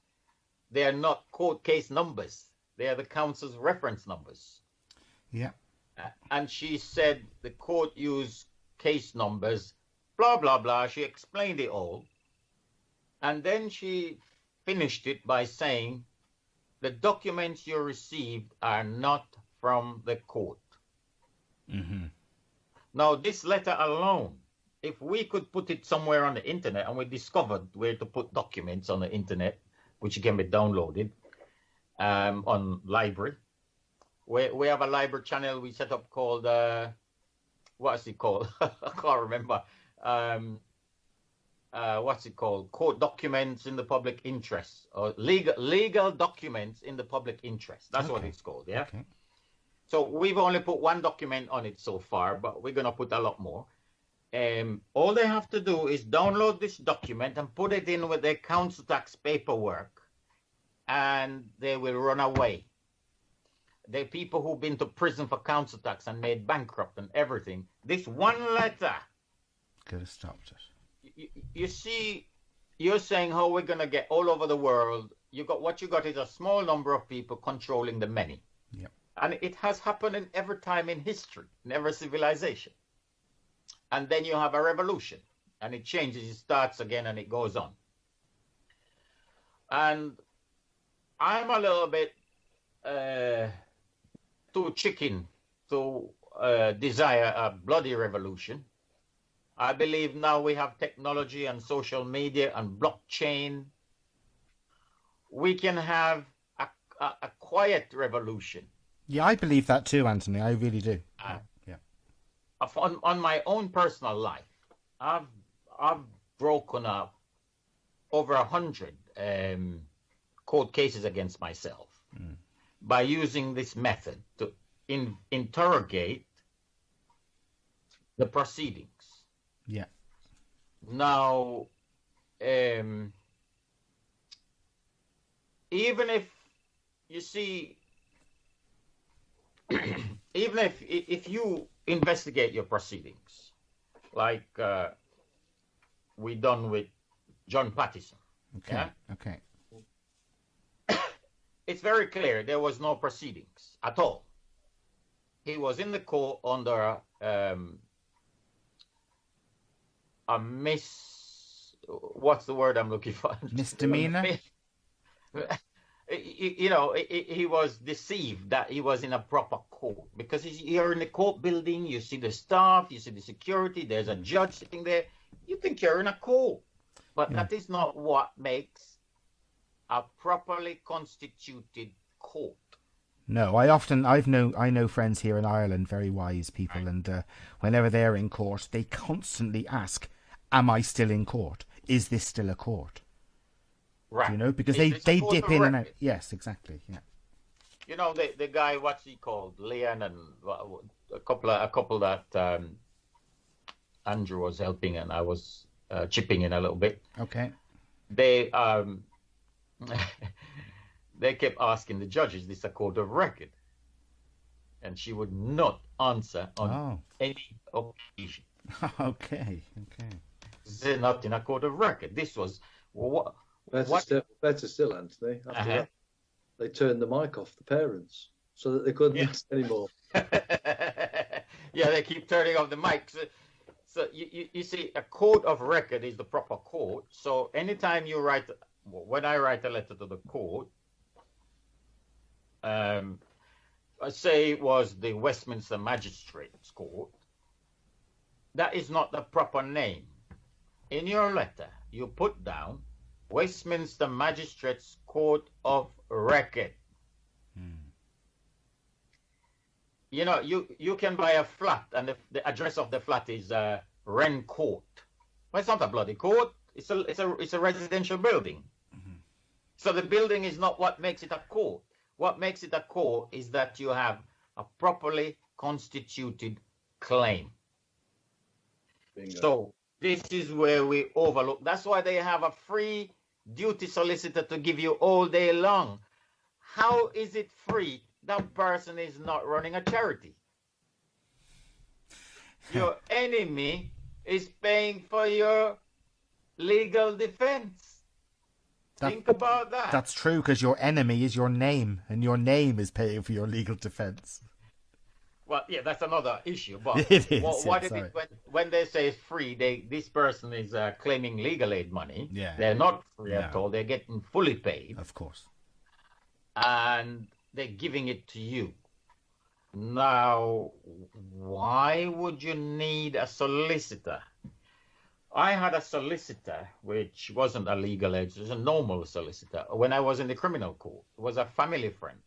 they are not court case numbers. They are the council's reference numbers. Yeah. And she said the court used case numbers, blah, blah, blah. She explained it all. And then she finished it by saying, the documents you received are not from the court. Mm-hmm. Now, this letter alone, if we could put it somewhere on the internet, and we discovered where to put documents on the internet, which can be downloaded on library. We have a library channel we set up called, what's it called? I can't remember. What's it called? Court documents in the public interest, or legal documents in the public interest. That's what it's called, yeah? Okay. So we've only put one document on it so far, but we're going to put a lot more. All they have to do is download this document and put it in with their council tax paperwork, and they will run away. They're people who've been to prison for council tax and made bankrupt and everything. This one letter could have stopped it. You see, you're saying how we're going to get all over the world. What you got is a small number of people controlling the many. Yep. And it has happened in every time in history, in every civilization. And then you have a revolution, and it changes, it starts again, and it goes on. And I'm a little bit too chicken to desire a bloody revolution. I believe now we have technology and social media and blockchain. We can have a quiet revolution. Yeah, I believe that too, Anthony. I really do. Yeah. On my own personal life, I've broken up over 100 court cases against myself by using this method to interrogate the proceedings. Yeah. Now, even if you see, even if you investigate your proceedings, like we done with John Pattison. Okay. Yeah? Okay. It's very clear there was no proceedings at all. He was in the court under a what's the word I'm looking for? Misdemeanor? He was deceived that he was in a proper court, because you're in the court building, you see the staff, you see the security, there's a judge sitting there. You think you're in a court, but that is not what makes a properly constituted court. No, I know friends here in Ireland, very wise people, and whenever they're in court, they constantly ask, "Am I still in court? Is this still a court?" Right. You know, because they dip in and out. Yes, exactly. Yeah. You know, the guy, what's he called? Leon and a couple that Andrew was helping, and I was chipping in a little bit. Okay. They they kept asking the judge, "Is this a court of record?" And she would not answer on any occasion. Okay. This is not in a court of record. This was what? Better still, Anthony. After that, they turned the mic off the parents so that they couldn't ask anymore. Yeah, they keep turning off the mic. So you see, a court of record is the proper court. So anytime you when I write a letter to the court, I say it was the Westminster Magistrates Court, that is not the proper name. In your letter, you put down Westminster Magistrates Court of Record. You know, you can buy a flat, and the address of the flat is Wren Court. Well, it's not a bloody court. It's a residential building. So the building is not what makes it a court. What makes it a court is that you have a properly constituted claim. Bingo. So this is where we overlook. That's why they have a free duty solicitor to give you all day long. How is it free? That person is not running a charity. Your enemy is paying for your legal defense. Think about that. That's true, because your enemy is your name, and your name is paying for your legal defense. Well, yeah, that's another issue. But it is. When they say it's free, this person is claiming legal aid money. Yeah. They're not free at all. They're getting fully paid. Of course. And they're giving it to you. Now, why would you need a solicitor? I had a solicitor, which wasn't a legal aid, it was a normal solicitor. When I was in the criminal court, it was a family friend.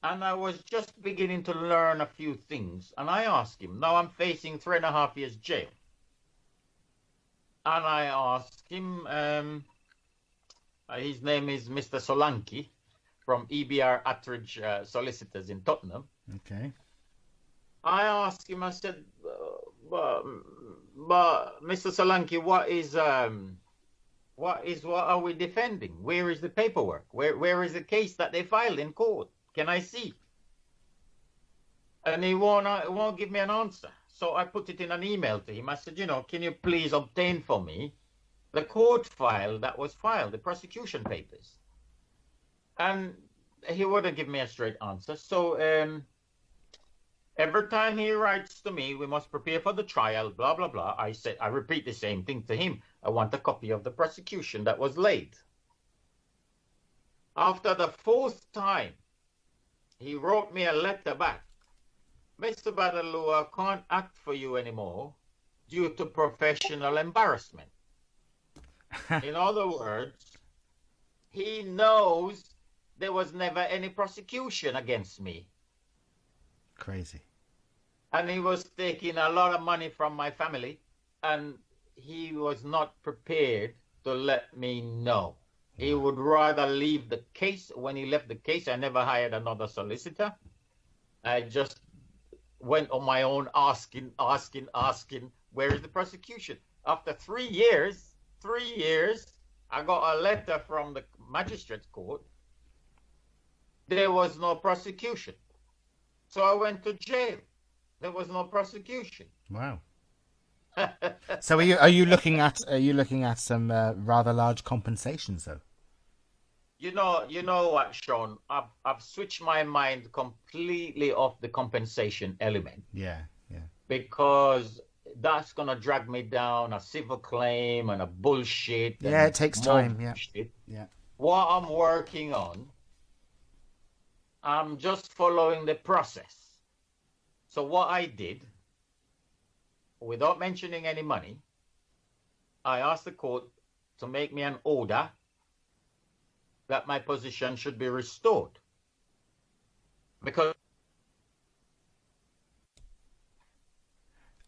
And I was just beginning to learn a few things. And I asked him, now I'm facing 3.5 years jail. And I asked him, his name is Mr. Solanki, from EBR Attridge Solicitors in Tottenham. Okay. I asked him, I said, but Mr. Solanki, what are we defending? Where is the paperwork? Where is the case that they filed in court? Can I see? And he won't give me an answer. So I put it in an email to him. I said, can you please obtain for me the court file that was filed, the prosecution papers? And he wouldn't give me a straight answer. So every time he writes to me, we must prepare for the trial, blah, blah, blah. I repeat the same thing to him. I want a copy of the prosecution that was laid. After the 4th time, he wrote me a letter back. Mr. Badaloo, I can't act for you anymore due to professional embarrassment. In other words, he knows there was never any prosecution against me. Crazy. And he was taking a lot of money from my family, and he was not prepared to let me know. He would rather leave the case. When he left the case, I never hired another solicitor. I just went on my own asking, where is the prosecution? After 3 years, I got a letter from the magistrate's court. There was no prosecution. So I went to jail. There was no prosecution. Wow. So are you looking at some rather large compensations though? You know what, Sean? I've switched my mind completely off the compensation element. Yeah. Because that's gonna drag me down a civil claim and a bullshit. Yeah, it takes time. Yeah. What I'm working on, I'm just following the process. So what I did, without mentioning any money, I asked the court to make me an order that my position should be restored.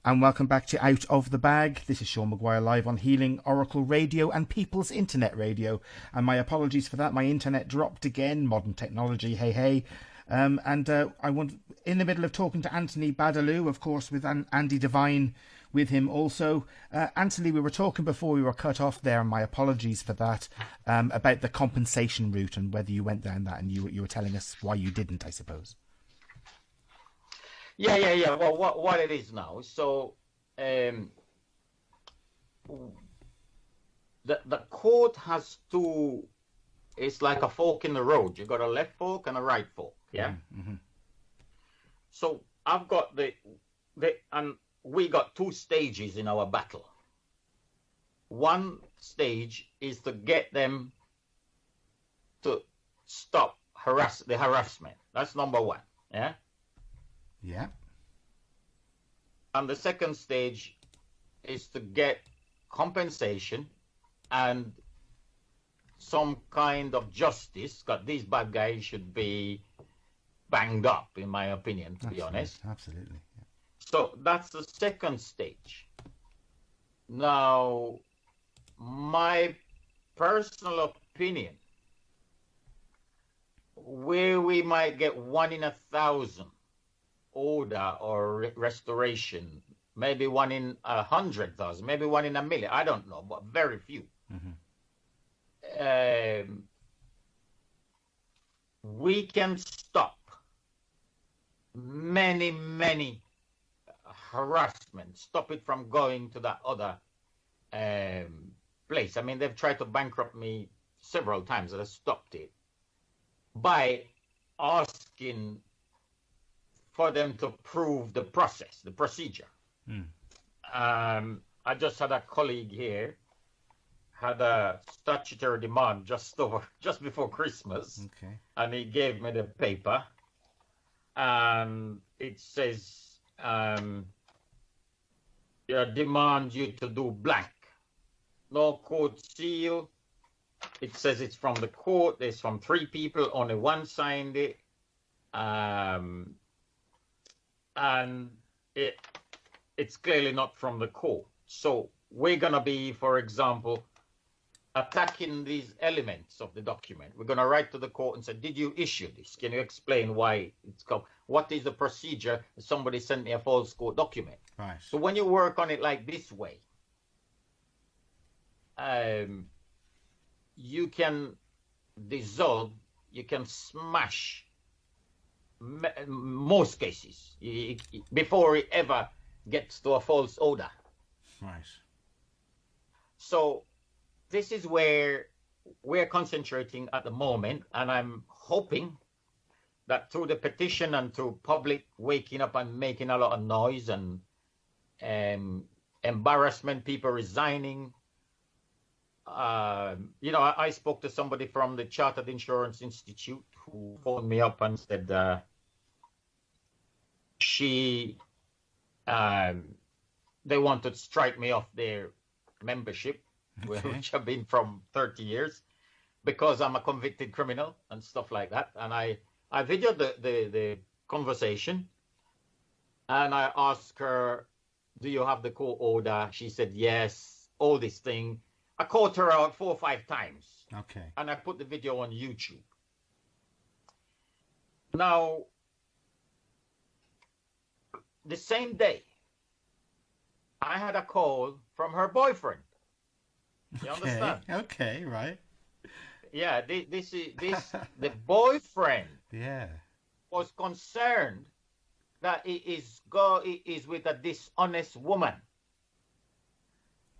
And welcome back to Out of the Bag. This is Sean Maguire live on Healing Oracle Radio and People's Internet Radio. And my apologies for that. My internet dropped again. Modern technology, hey. I want, in the middle of talking to Anthony Badaloo, of course, with Andy Devine with him also. Anthony, we were talking before we were cut off there, my apologies for that, about the compensation route and whether you went down that, and you were telling us why you didn't, I suppose. Yeah. Well, what it is now, so the court has two, it's like a fork in the road. You got a left fork and a right fork, yeah? Mm-hmm. So I've got and we got two stages in our battle. One stage is to get them to stop the harassment. That's number one, yeah? Yeah. And the second stage is to get compensation and some kind of justice, because these bad guys should be banged up, in my opinion, to be honest. Absolutely. Yeah. So that's the second stage. Now, my personal opinion, where we might get 1 in 1,000 order or restoration, maybe 1 in 100,000, maybe 1 in 1,000,000, I don't know, but very few. Mm-hmm. We can stop many harassment, stop it from going to that other place. I mean, they've tried to bankrupt me several times, and I stopped it by asking for them to prove the process, the procedure. I just had a colleague here had a statutory demand just before Christmas, okay, and he gave me the paper, and it says demand you to do blank, no court seal. It says it's from the court. It's from 3 people. Only 1 signed it, and it's clearly not from the court. So we're gonna be, for example, attacking these elements of the document. We're gonna write to the court and say, did you issue this? Can you explain why it's come? What is the procedure? Somebody sent me a false court document. Right. So when you work on it like this way, you can dissolve, you can smash most cases before it ever gets to a false order. Right. So this is where we're concentrating at the moment, and I'm hoping that through the petition and through public waking up and making a lot of noise and embarrassment, people resigning. I spoke to somebody from the Chartered Insurance Institute who phoned me up and said they wanted to strike me off their membership, okay, which I've been from 30 years, because I'm a convicted criminal and stuff like that. And I videoed the conversation, and I asked her, do you have the court order? She said, yes, all this thing. I caught her out 4 or 5 times. Okay. And I put the video on YouTube. Now, the same day, I had a call from her boyfriend. You understand? Okay, right. Yeah, the boyfriend, yeah, was concerned that he is with a dishonest woman.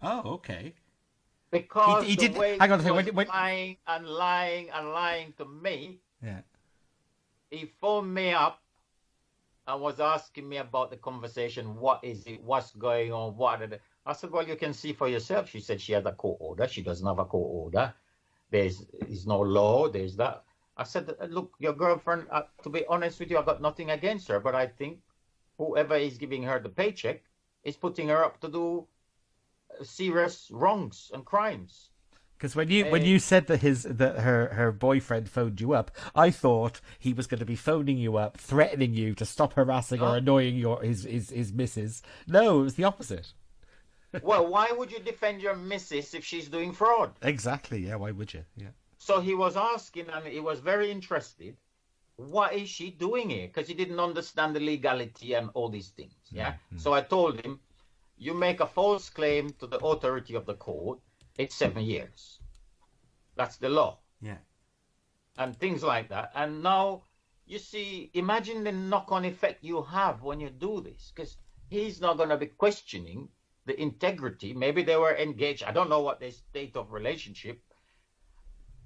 Oh, okay. Because he the did. way Hang on a he second. was lying to me. Yeah. He phoned me up and was asking me about the conversation. What is it? What's going on? I said, well, you can see for yourself. She said she has a court order. She doesn't have a court order. There's no law. There's that. I said, look, your girlfriend, to be honest with you, I got nothing against her, but I think whoever is giving her the paycheck is putting her up to do serious wrongs and crimes. Because when you said that her boyfriend phoned you up, I thought he was going to be phoning you up, threatening you to stop harassing or annoying his missus. No, it was the opposite. Well, why would you defend your missus if she's doing fraud? Exactly. Yeah. Why would you? Yeah. So he was asking, and he was very interested what is she doing here? Because he didn't understand the legality and all these things. Yeah. Mm-hmm. So I told him, you make a false claim to the authority of the court, it's 7 years. That's the law. Yeah. And things like that. And now, you see, imagine the knock-on effect you have when you do this, because he's not going to be questioning the integrity. Maybe they were engaged. I don't know what their state of relationship,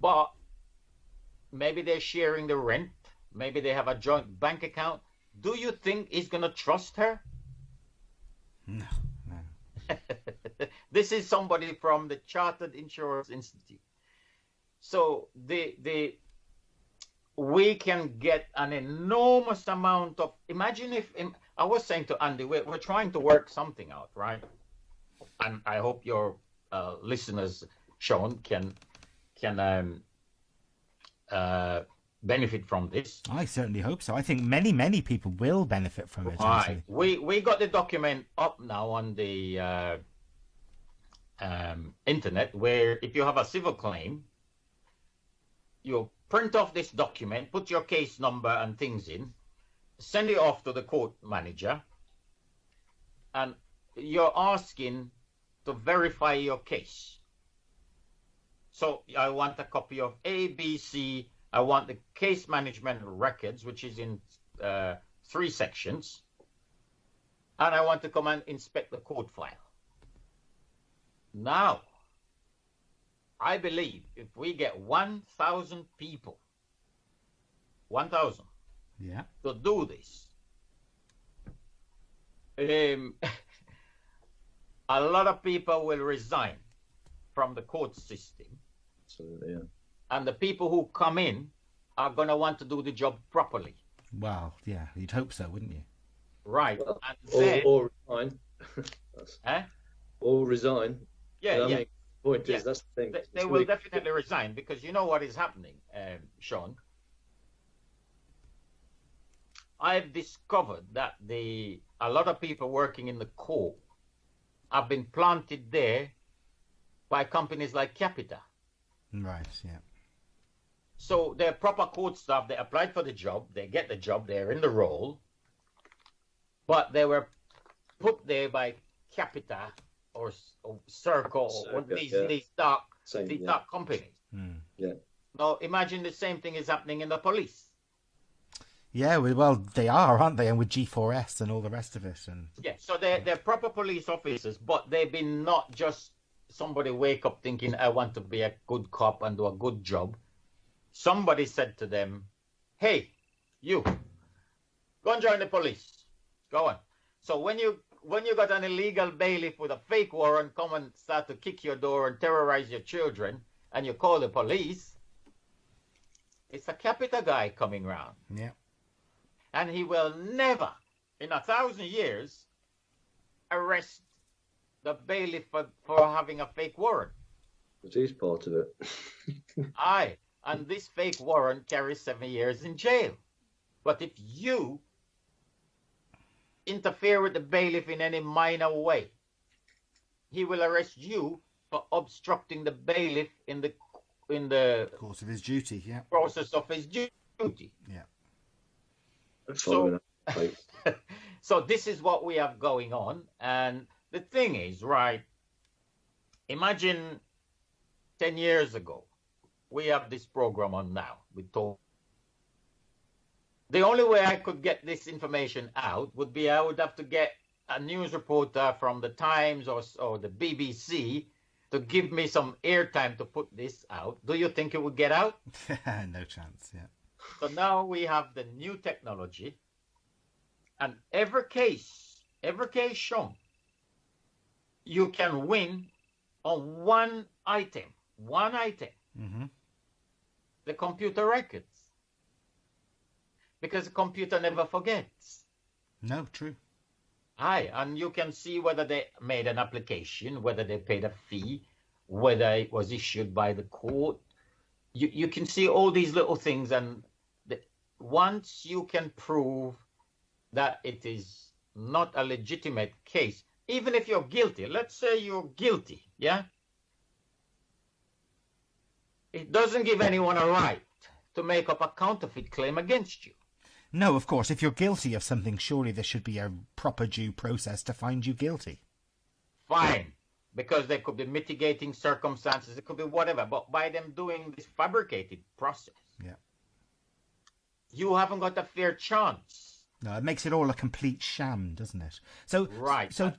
but maybe they're sharing the rent. Maybe they have a joint bank account. Do you think he's going to trust her? No. This is somebody from the Chartered Insurance Institute. So we can get an enormous amount of, imagine if, I was saying to Andy, we're trying to work something out, right? And I hope your listeners, Sean, can benefit from this. I certainly hope so. I think many people will benefit from it. Right. We got the document up now on the internet, where if you have a civil claim, you print off this document, put your case number and things in, send it off to the court manager, and you're asking to verify your case. So I want a copy of A, B, C. I want the case management records, which is in 3 sections. And I want to come and inspect the court file. Now, I believe if we get 1,000 people, 1,000, yeah, to do this, a lot of people will resign from the court system. Absolutely, yeah. And the people who come in are going to want to do the job properly. Well, yeah, you'd hope so, wouldn't you? Right. Well, and then, or resign. Or resign. Yeah, I yeah. mean, the point Yeah. is, that's the thing. They will definitely resign, because you know what is happening, Sean? I've discovered that a lot of people working in the court have been planted there by companies like Capita. Right, yeah. So they're proper court staff. They applied for the job. They get the job. They're in the role. But they were put there by Capita or Circle or these dark companies. Mm. Yeah. Now imagine the same thing is happening in the police. Yeah, well, they are, aren't they? And with G4S and all the rest of it. And Yeah, so they're proper police officers, but they've been not just somebody wake up thinking, I want to be a good cop and do a good job. Somebody said to them, hey, you, go and join the police. Go on. So when you got an illegal bailiff with a fake warrant come and start to kick your door and terrorize your children, and you call the police, it's a Capita guy coming round. yeah. And he will never, in 1,000 years, arrest the bailiff for having a fake warrant. But he's part of it. Aye, and this fake warrant carries 7 years in jail. But if you interfere with the bailiff in any minor way, he will arrest you for obstructing the bailiff in the Course of his duty, yeah. process of his duty. Yeah. So, so this is what we have going on. And the thing is, right, imagine 10 years ago, we have this program on now. We told the only way I could get this information out would be I would have to get a news reporter from the Times or the BBC to give me some airtime to put this out. Do you think it would get out? No chance, yeah. So now we have the new technology, and every case shown, you can win on one item, Mm-hmm. the computer records. Because the computer never forgets. No, true. Aye, and you can see whether they made an application, whether they paid a fee, whether it was issued by the court. You can see all these little things, and once you can prove that it is not a legitimate case, even if you're guilty, let's say you're guilty, yeah? It doesn't give anyone a right to make up a counterfeit claim against you. No, of course. If you're guilty of something, surely there should be a proper due process to find you guilty. Fine, because there could be mitigating circumstances, it could be whatever. But by them doing this fabricated process, yeah, you haven't got a fair chance. No, it makes it all a complete sham, doesn't it? So, right. So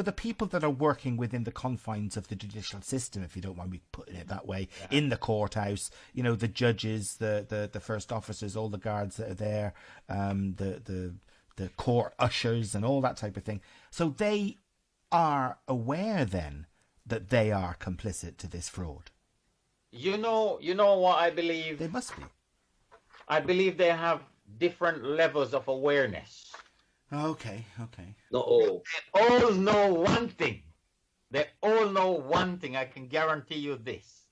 the people that are working within the confines of the judicial system, if you don't mind me putting it that way, in the courthouse, you know, the judges, the first officers, all the guards that are there, the court ushers, and all that type of thing. So they are aware then that they are complicit to this fraud. You know what I believe? They must be. I believe they have different levels of awareness. Okay. Not all. They all know one thing. They all know one thing. I can guarantee you this.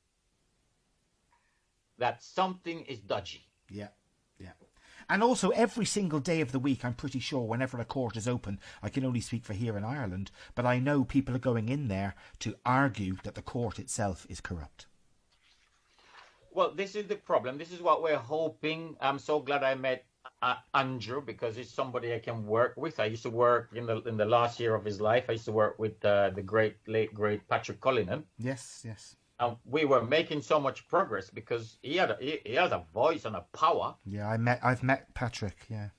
That something is dodgy. Yeah. And also every single day of the week, I'm pretty sure whenever a court is open, I can only speak for here in Ireland, but I know people are going in there to argue that the court itself is corrupt. Well, this is the problem. This is what we're hoping. I'm so glad I met Andrew, because he's somebody I can work with. I used to work in the last year of his life. I used to work with the late great Patrick Cullinan. Yes. And we were making so much progress because he has a voice and a power. Yeah, I've met Patrick. Yeah.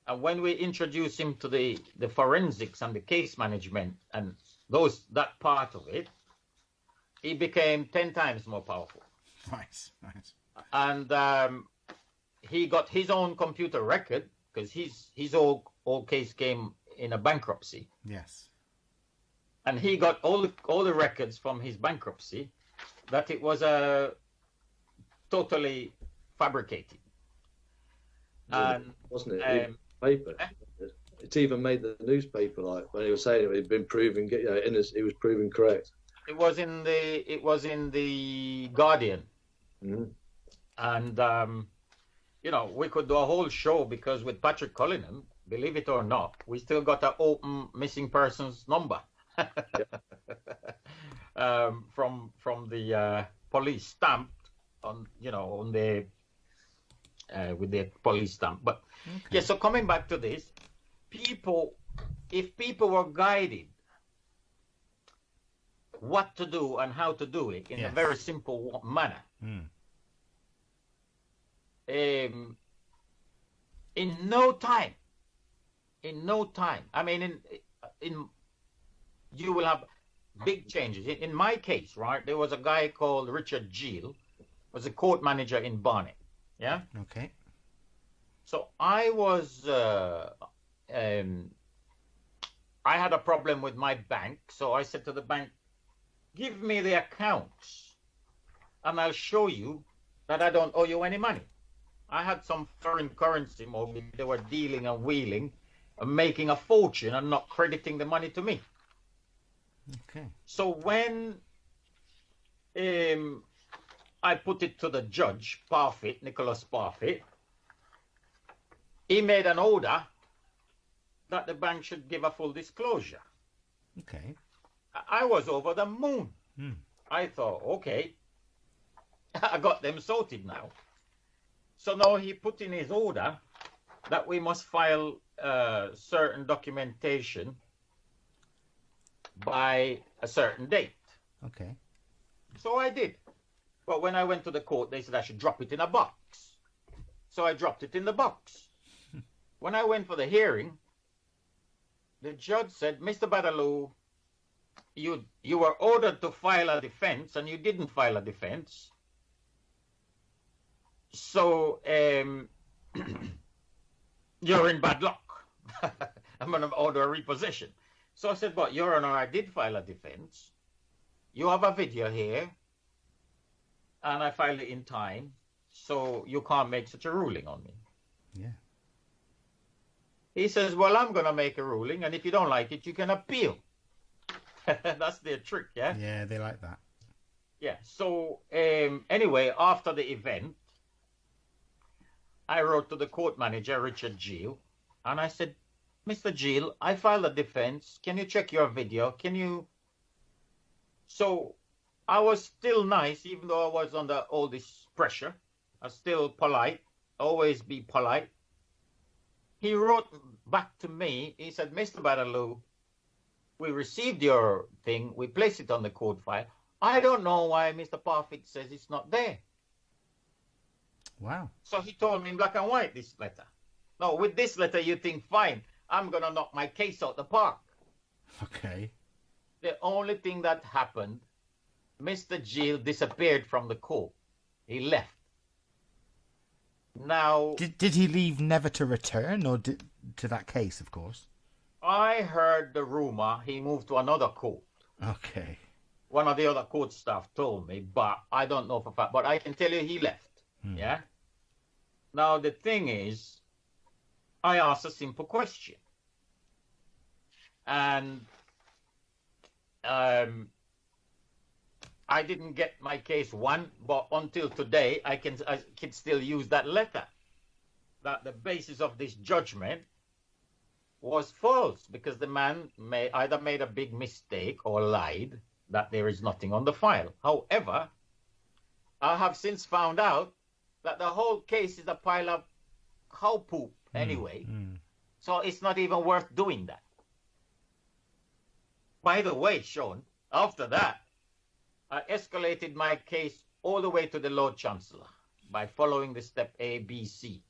And when we introduced him to the forensics and the case management and that part of it, he became 10 times more powerful. Nice. And he got his own computer record because his whole case came in a bankruptcy. Yes. And he got all the records from his bankruptcy that it was totally fabricated. And wasn't it? Paper. It's even made the newspaper, like when he was saying it had been proven. It was proven correct. It was in the Guardian. Mm-hmm. And we could do a whole show because with Patrick Cullinan, believe it or not, we still got an open missing persons number from the police stamped on the with the police stamp. But yeah, so coming back to this, if people were guided what to do and how to do it in a very simple manner. In no time, I mean, you will have big changes. In my case, right, there was a guy called Richard Gill, was a court manager in Barnet. Yeah. Okay. So I was, I had a problem with my bank, so I said to the bank, give me the accounts and I'll show you that I don't owe you any money. I had some foreign currency mortgage. They were dealing and wheeling and making a fortune and not crediting the money to me. Okay. So when I put it to the judge, Parfit, Nicholas Parfit, he made an order that the bank should give a full disclosure. Okay. I was over the moon. I thought, okay, I got them sorted now. So now he put in his order that we must file certain documentation by a certain date. Okay. So I did. But when I went to the court, they said I should drop it in a box. So I dropped it in the box. When I went for the hearing, the judge said, Mr. Badaloo, you were ordered to file a defense and you didn't file a defense. So you're in bad luck. I'm going to order a repossession. So I said, but Your Honor, I did file a defense. You have a video here. And I filed it in time. So you can't make such a ruling on me. Yeah. He says, well, I'm going to make a ruling. And if you don't like it, you can appeal. That's their trick, yeah? Yeah, they like that. Yeah. So anyway, after the event, I wrote to the court manager, Richard Gill, and I said, Mr. Gill, I filed a defense. Can you check your video? Can you? So I was still nice, even though I was under all this pressure. are still polite, always be polite. He wrote back to me. He said, Mr. Badaloo, we received your thing. We placed it on the court file. I don't know why Mr. Parfit says it's not there. Wow. So he told me in black and white, this letter. No, with this letter, you think, fine, I'm going to knock my case out the park. Okay. The only thing that happened, Mr. Gill disappeared from the court. He left. Now, Did he leave never to return, or to that case, of course? I heard the rumor he moved to another court. Okay. One of the other court staff told me, but I don't know for a fact. But I can tell you he left. Yeah. Now, the thing is, I asked a simple question. And I didn't get my case won, but until today, I can still use that letter. That the basis of this judgment was false because the man either made a big mistake or lied that there is nothing on the file. However, I have since found out that the whole case is a pile of cow poop anyway. So it's not even worth doing that. By the way, Sean, after that, I escalated my case all the way to the Lord Chancellor by following the step A, B, C.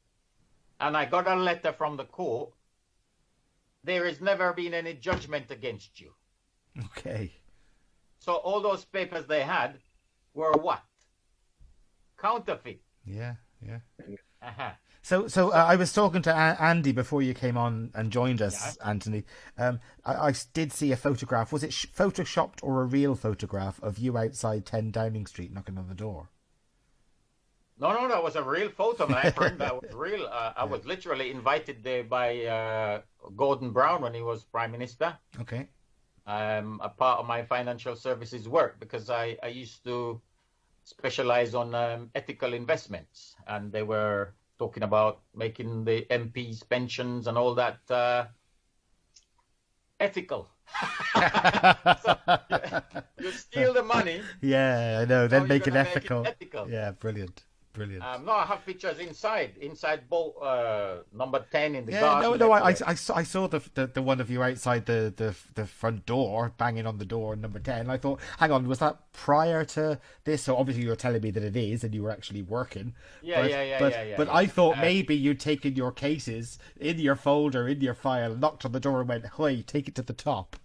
And I got a letter from the court. There has never been any judgment against you. Okay. So all those papers they had were what? Counterfeit. Yeah. Uh-huh. So I was talking to Andy before you came on and joined us, yeah. Anthony. I did see a photograph. Was it photoshopped or a real photograph of you outside 10 Downing Street knocking on the door? No, that was a real photo, my friend. That was real. I was literally invited there by Gordon Brown when he was Prime Minister. Okay. A part of my financial services work because I used to specialize on ethical investments, and they were talking about making the MPs' pensions and all that ethical. So, you steal the money. Yeah, I know. Then make it ethical. Make it ethical. Yeah, brilliant. No, I have pictures inside boat number 10 in the garden. No, I saw the one of you outside the front door, banging on the door, number 10. I thought, hang on, was that prior to this? So obviously you're telling me that it is, and you were actually working. But I thought maybe you'd taken your cases in your folder, in your file, knocked on the door and went, "Hey, take it to the top."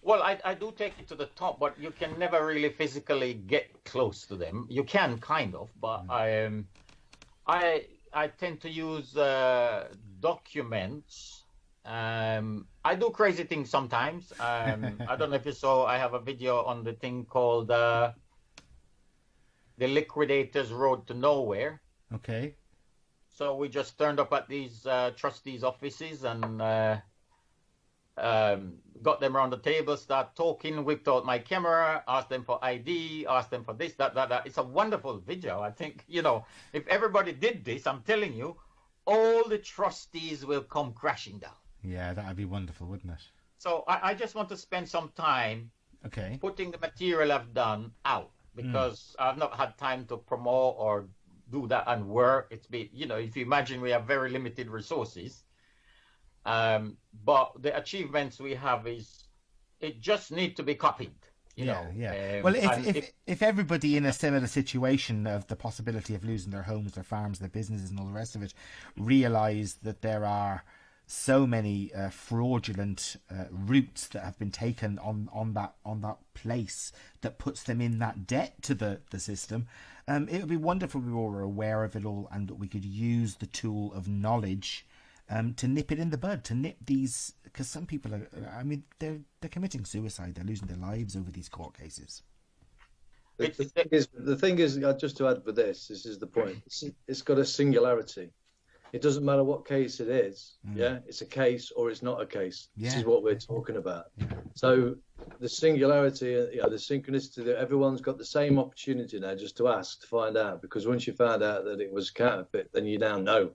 Well, I do take it to the top, but you can never really physically get close to them. You can kind of, but I tend to use documents. I do crazy things sometimes. I don't know if you saw, I have a video on the thing called The Liquidator's Road to Nowhere. Okay. So we just turned up at these trustees' offices and got them around the table, start talking, whipped out my camera, asked them for ID, asked them for this, that. It's a wonderful video. I think, if everybody did this, I'm telling you, all the trustees will come crashing down. Yeah, that would be wonderful, wouldn't it? So I just want to spend some time putting the material I've done out because I've not had time to promote or do that and work. It's been, if you imagine we have very limited resources. But the achievements we have it just need to be copied. You know. Well, if everybody in a similar situation of the possibility of losing their homes, their farms, their businesses, and all the rest of it, realise that there are so many fraudulent routes that have been taken on that place that puts them in that debt to the system, it would be wonderful if we all were aware of it all and that we could use the tool of knowledge to nip it in the bud, to nip these, because some people are, they're committing suicide, they're losing their lives over these court cases. The thing is, just to add for this is the point. It's got a singularity. It doesn't matter what case it is. Yeah, it's a case or it's not a case. This is what we're talking about. So the singularity, the synchronicity, that everyone's got the same opportunity now just to ask, to find out, because once you found out that it was counterfeit, then you now know.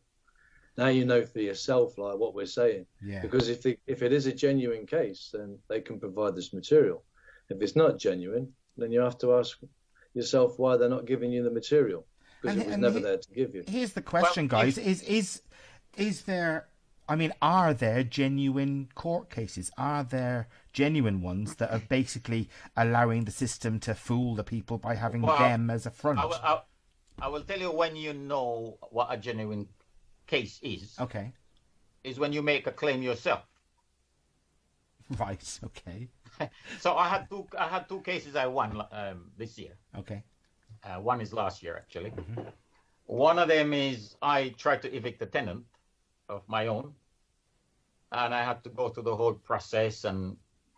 Now you know for yourself, like what we're saying. Yeah. Because if it is a genuine case, then they can provide this material. If it's not genuine, then you have to ask yourself why they're not giving you the material. because it was never there to give you. Here's the question, guys: is there? I mean, are there genuine court cases? Are there genuine ones that are basically allowing the system to fool the people by having them as a front? I will tell you when you know what a genuine case is. Okay. Is when you make a claim yourself. Right. Okay. So I had two cases I won this year. Okay. One is last year actually. Mm-hmm. One of them is I tried to evict a tenant of my own, and I had to go through the whole process, and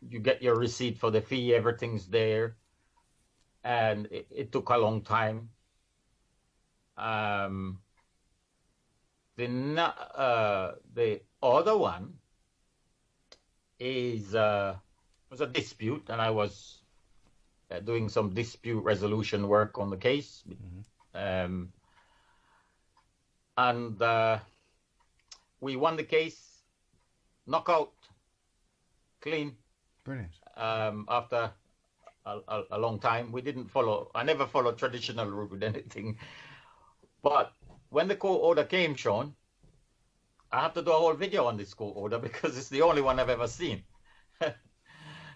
you get your receipt for the fee, everything's there, and it took a long time. The other one is was a dispute, and I was doing some dispute resolution work on the case. Mm-hmm. And we won the case, knockout, clean. Brilliant. After a long time, I never followed traditional route with anything. But when the court order came, Sean, I have to do a whole video on this court order because it's the only one I've ever seen.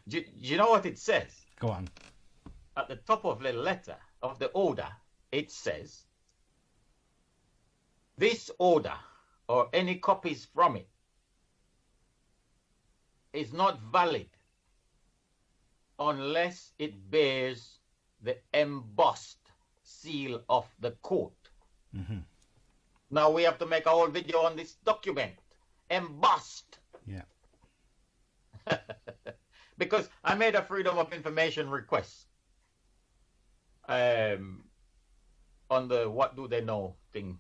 Do you know what it says? Go on. At the top of the letter of the order, it says, this order or any copies from it is not valid unless it bears the embossed seal of the court. Mm-hmm. Now we have to make a whole video on this document. Embossed. Yeah. Because I made a Freedom of Information request on the what do they know thing.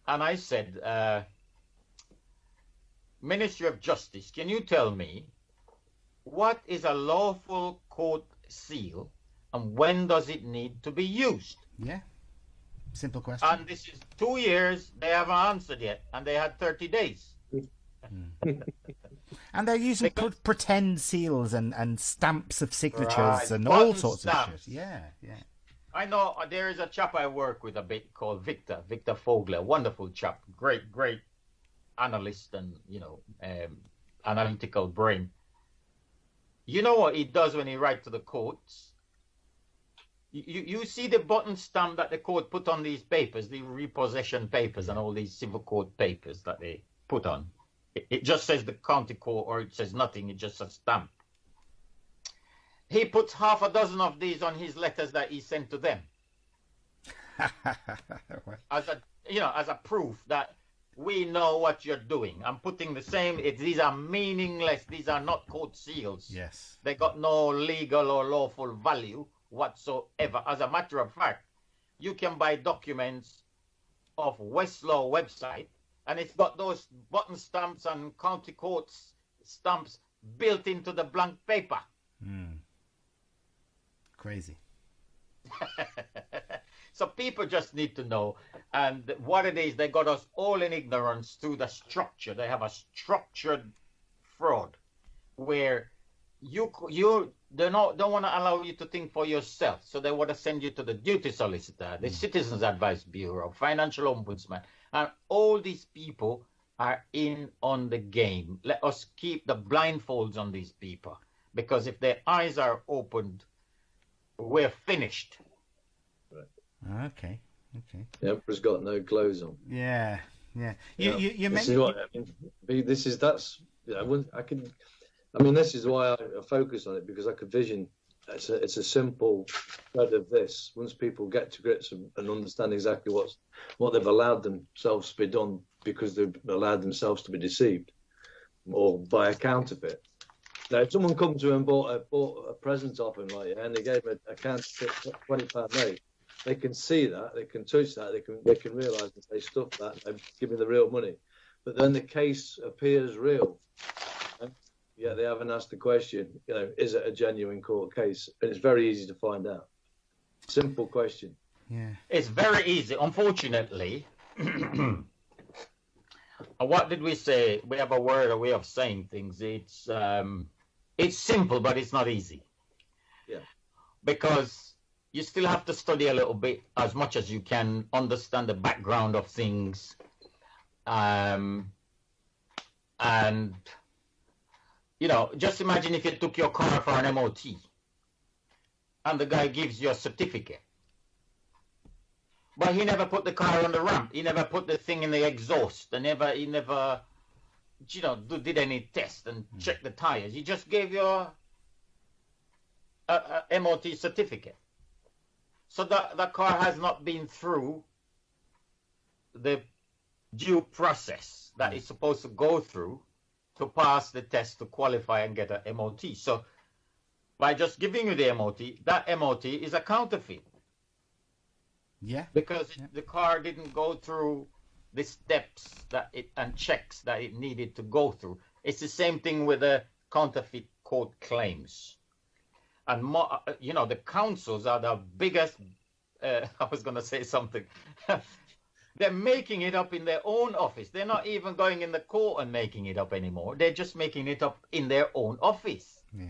And I said, Ministry of Justice, can you tell me what is a lawful court seal and when does it need to be used? Yeah. Simple question. And this is 2 years, they haven't answered yet, and they had 30 days. And they're using pretend seals and stamps of signatures and all sorts of shit. Yeah, yeah. I know there is a chap I work with a bit called Victor Fogler, wonderful chap, great analyst and, analytical brain. You know what he does when he writes to the courts? You see the button stamp that the court put on these papers, the repossession papers and all these civil court papers that they put on. It just says the county court, or it says nothing, it just a stamp. He puts half a dozen of these on his letters that he sent to them. as a proof that we know what you're doing. I'm putting the same, these are meaningless, these are not court seals. Yes. They got no legal or lawful value whatsoever. As a matter of fact, you can buy documents off Westlaw website, and it's got those button stamps and county courts stamps built into the blank paper. Crazy. So people just need to know, and what it is, they got us all in ignorance through the structure. They have a structured fraud where they don't want to allow you to think for yourself. So they want to send you to the duty solicitor, the Citizens Advice Bureau, financial ombudsman, and all these people are in on the game. Let us keep the blindfolds on these people, because if their eyes are opened, we're finished. Right. Okay. The Emperor's got no clothes on. Yeah. You this is what I mean. This is why I focus on it, because I could vision it's a simple thread of this. Once people get to grips and understand exactly what they've allowed themselves to be done because they've allowed themselves to be deceived or by a counterfeit. Now, if someone comes to and bought a present off him and they gave him a counterfeit £20 note, they can see that, they can touch that, they can realise that they stuffed that, they've given the real money. But then the case appears real. Yeah, they haven't asked the question, is it a genuine court case? And it's very easy to find out. Simple question. Yeah. It's very easy. Unfortunately, what did we say? We have a way of saying things. It's simple, but it's not easy. Yeah. Because you still have to study a little bit, as much as you can, understand the background of things. And, you know, just imagine if you took your car for an MOT and the guy gives you a certificate, but he never put the car on the ramp. He never put the thing in the exhaust. He never, you know, did any test and check the tires. He just gave you a MOT certificate. So the car has not been through the due process that it's supposed to go through to pass the test to qualify and get a MOT. So by just giving you the MOT, that MOT is a counterfeit. Yeah. Because the car didn't go through the steps that and checks that it needed to go through. It's the same thing with the counterfeit court claims. And more, you know, the councils are the biggest. I was going to say something. They're making it up in their own office. They're not even going in the court and making it up anymore. They're just making it up in their own office. Yeah.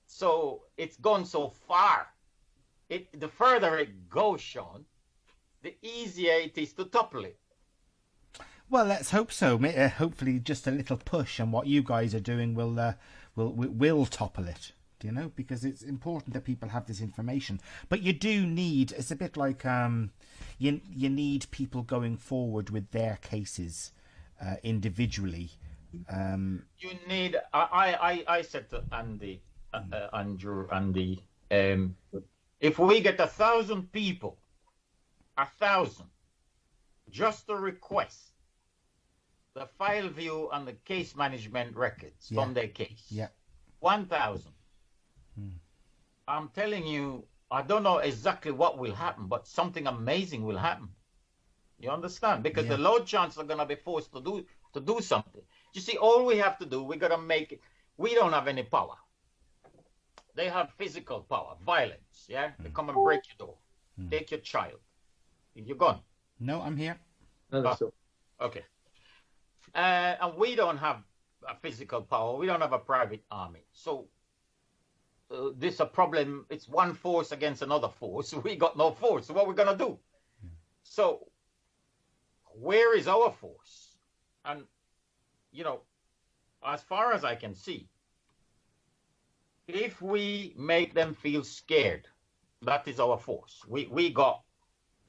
So it's gone so far. The further it goes, Sean, the easier it is to topple it. Well, let's hope so. Hopefully, just a little push, and what you guys are doing will topple it. You know, because it's important that people have this information. But you do need, it's a bit like you need people going forward with their cases individually. You need, I said to Andy, if we get 1,000 people, 1,000, just to request the file view and the case management records from their case. Yeah. 1,000. I'm telling you, I don't know exactly what will happen, but something amazing will happen. You understand? Because the load chants are going to be forced to do something. You see, all we have to do, we got to make it. We don't have any power. They have physical power, violence. Yeah, they come and break your door, take your child. You're gone. No, I'm here. Okay. And we don't have a physical power. We don't have a private army. So this a problem. It's one force against another force. We got no force. So what we're gonna do? So where is our force? And you know, as far as I can see, if we make them feel scared, that is our force. We got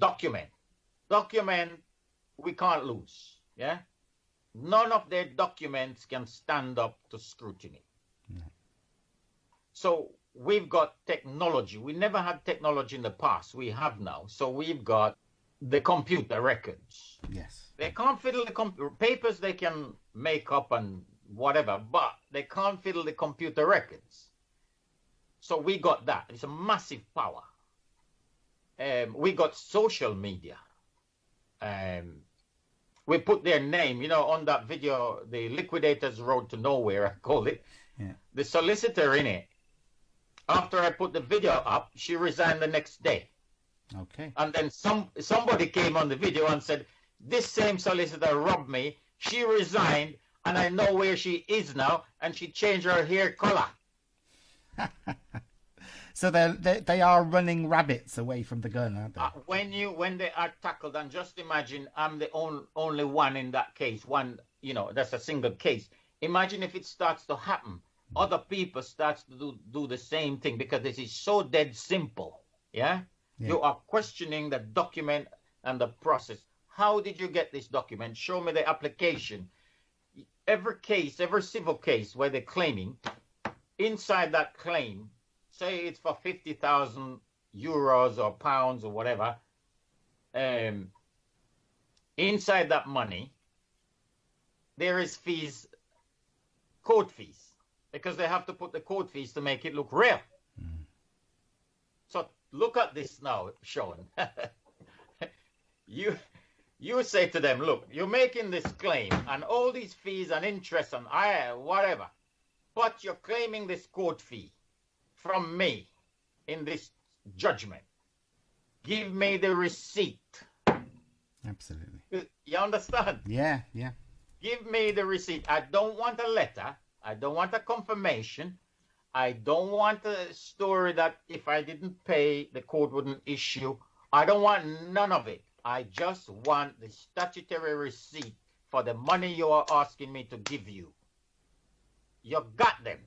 document. We can't lose. Yeah. None of their documents can stand up to scrutiny. So we've got technology. We never had technology in the past. We have now. So we've got the computer records. Yes. They can't fiddle the papers. They can make up and whatever, but they can't fiddle the computer records. So we got that. It's a massive power. We got social media. We put their name, you know, on that video, the Liquidator's Road to Nowhere, I call it. Yeah. The solicitor in it, after I put the video up, she resigned the next day. Okay. And then somebody came on the video and said, this same solicitor robbed me. She resigned, and I know where she is now, and she changed her hair color. So they are running rabbits away from the gun, aren't they? When they are tackled, and just imagine I'm the only one in that case. One, you know, that's a single case. Imagine if it starts to happen. Other people starts to do the same thing, because this is so dead simple. Yeah? You are questioning the document and the process. How did you get this document? Show me the application. Every case, every civil case where they're claiming, inside that claim, say it's for 50,000 euros or pounds or whatever, inside that money, there is fees, court fees, because they have to put the court fees to make it look real. So look at this now, Sean. You say to them, look, you're making this claim and all these fees and interest and whatever, but you're claiming this court fee from me in this judgment. Give me the receipt. Absolutely. You understand? Yeah. Give me the receipt. I don't want a letter. I don't want a confirmation. I don't want a story that if I didn't pay, the court wouldn't issue. I don't want none of it. I just want the statutory receipt for the money you are asking me to give you. You got them.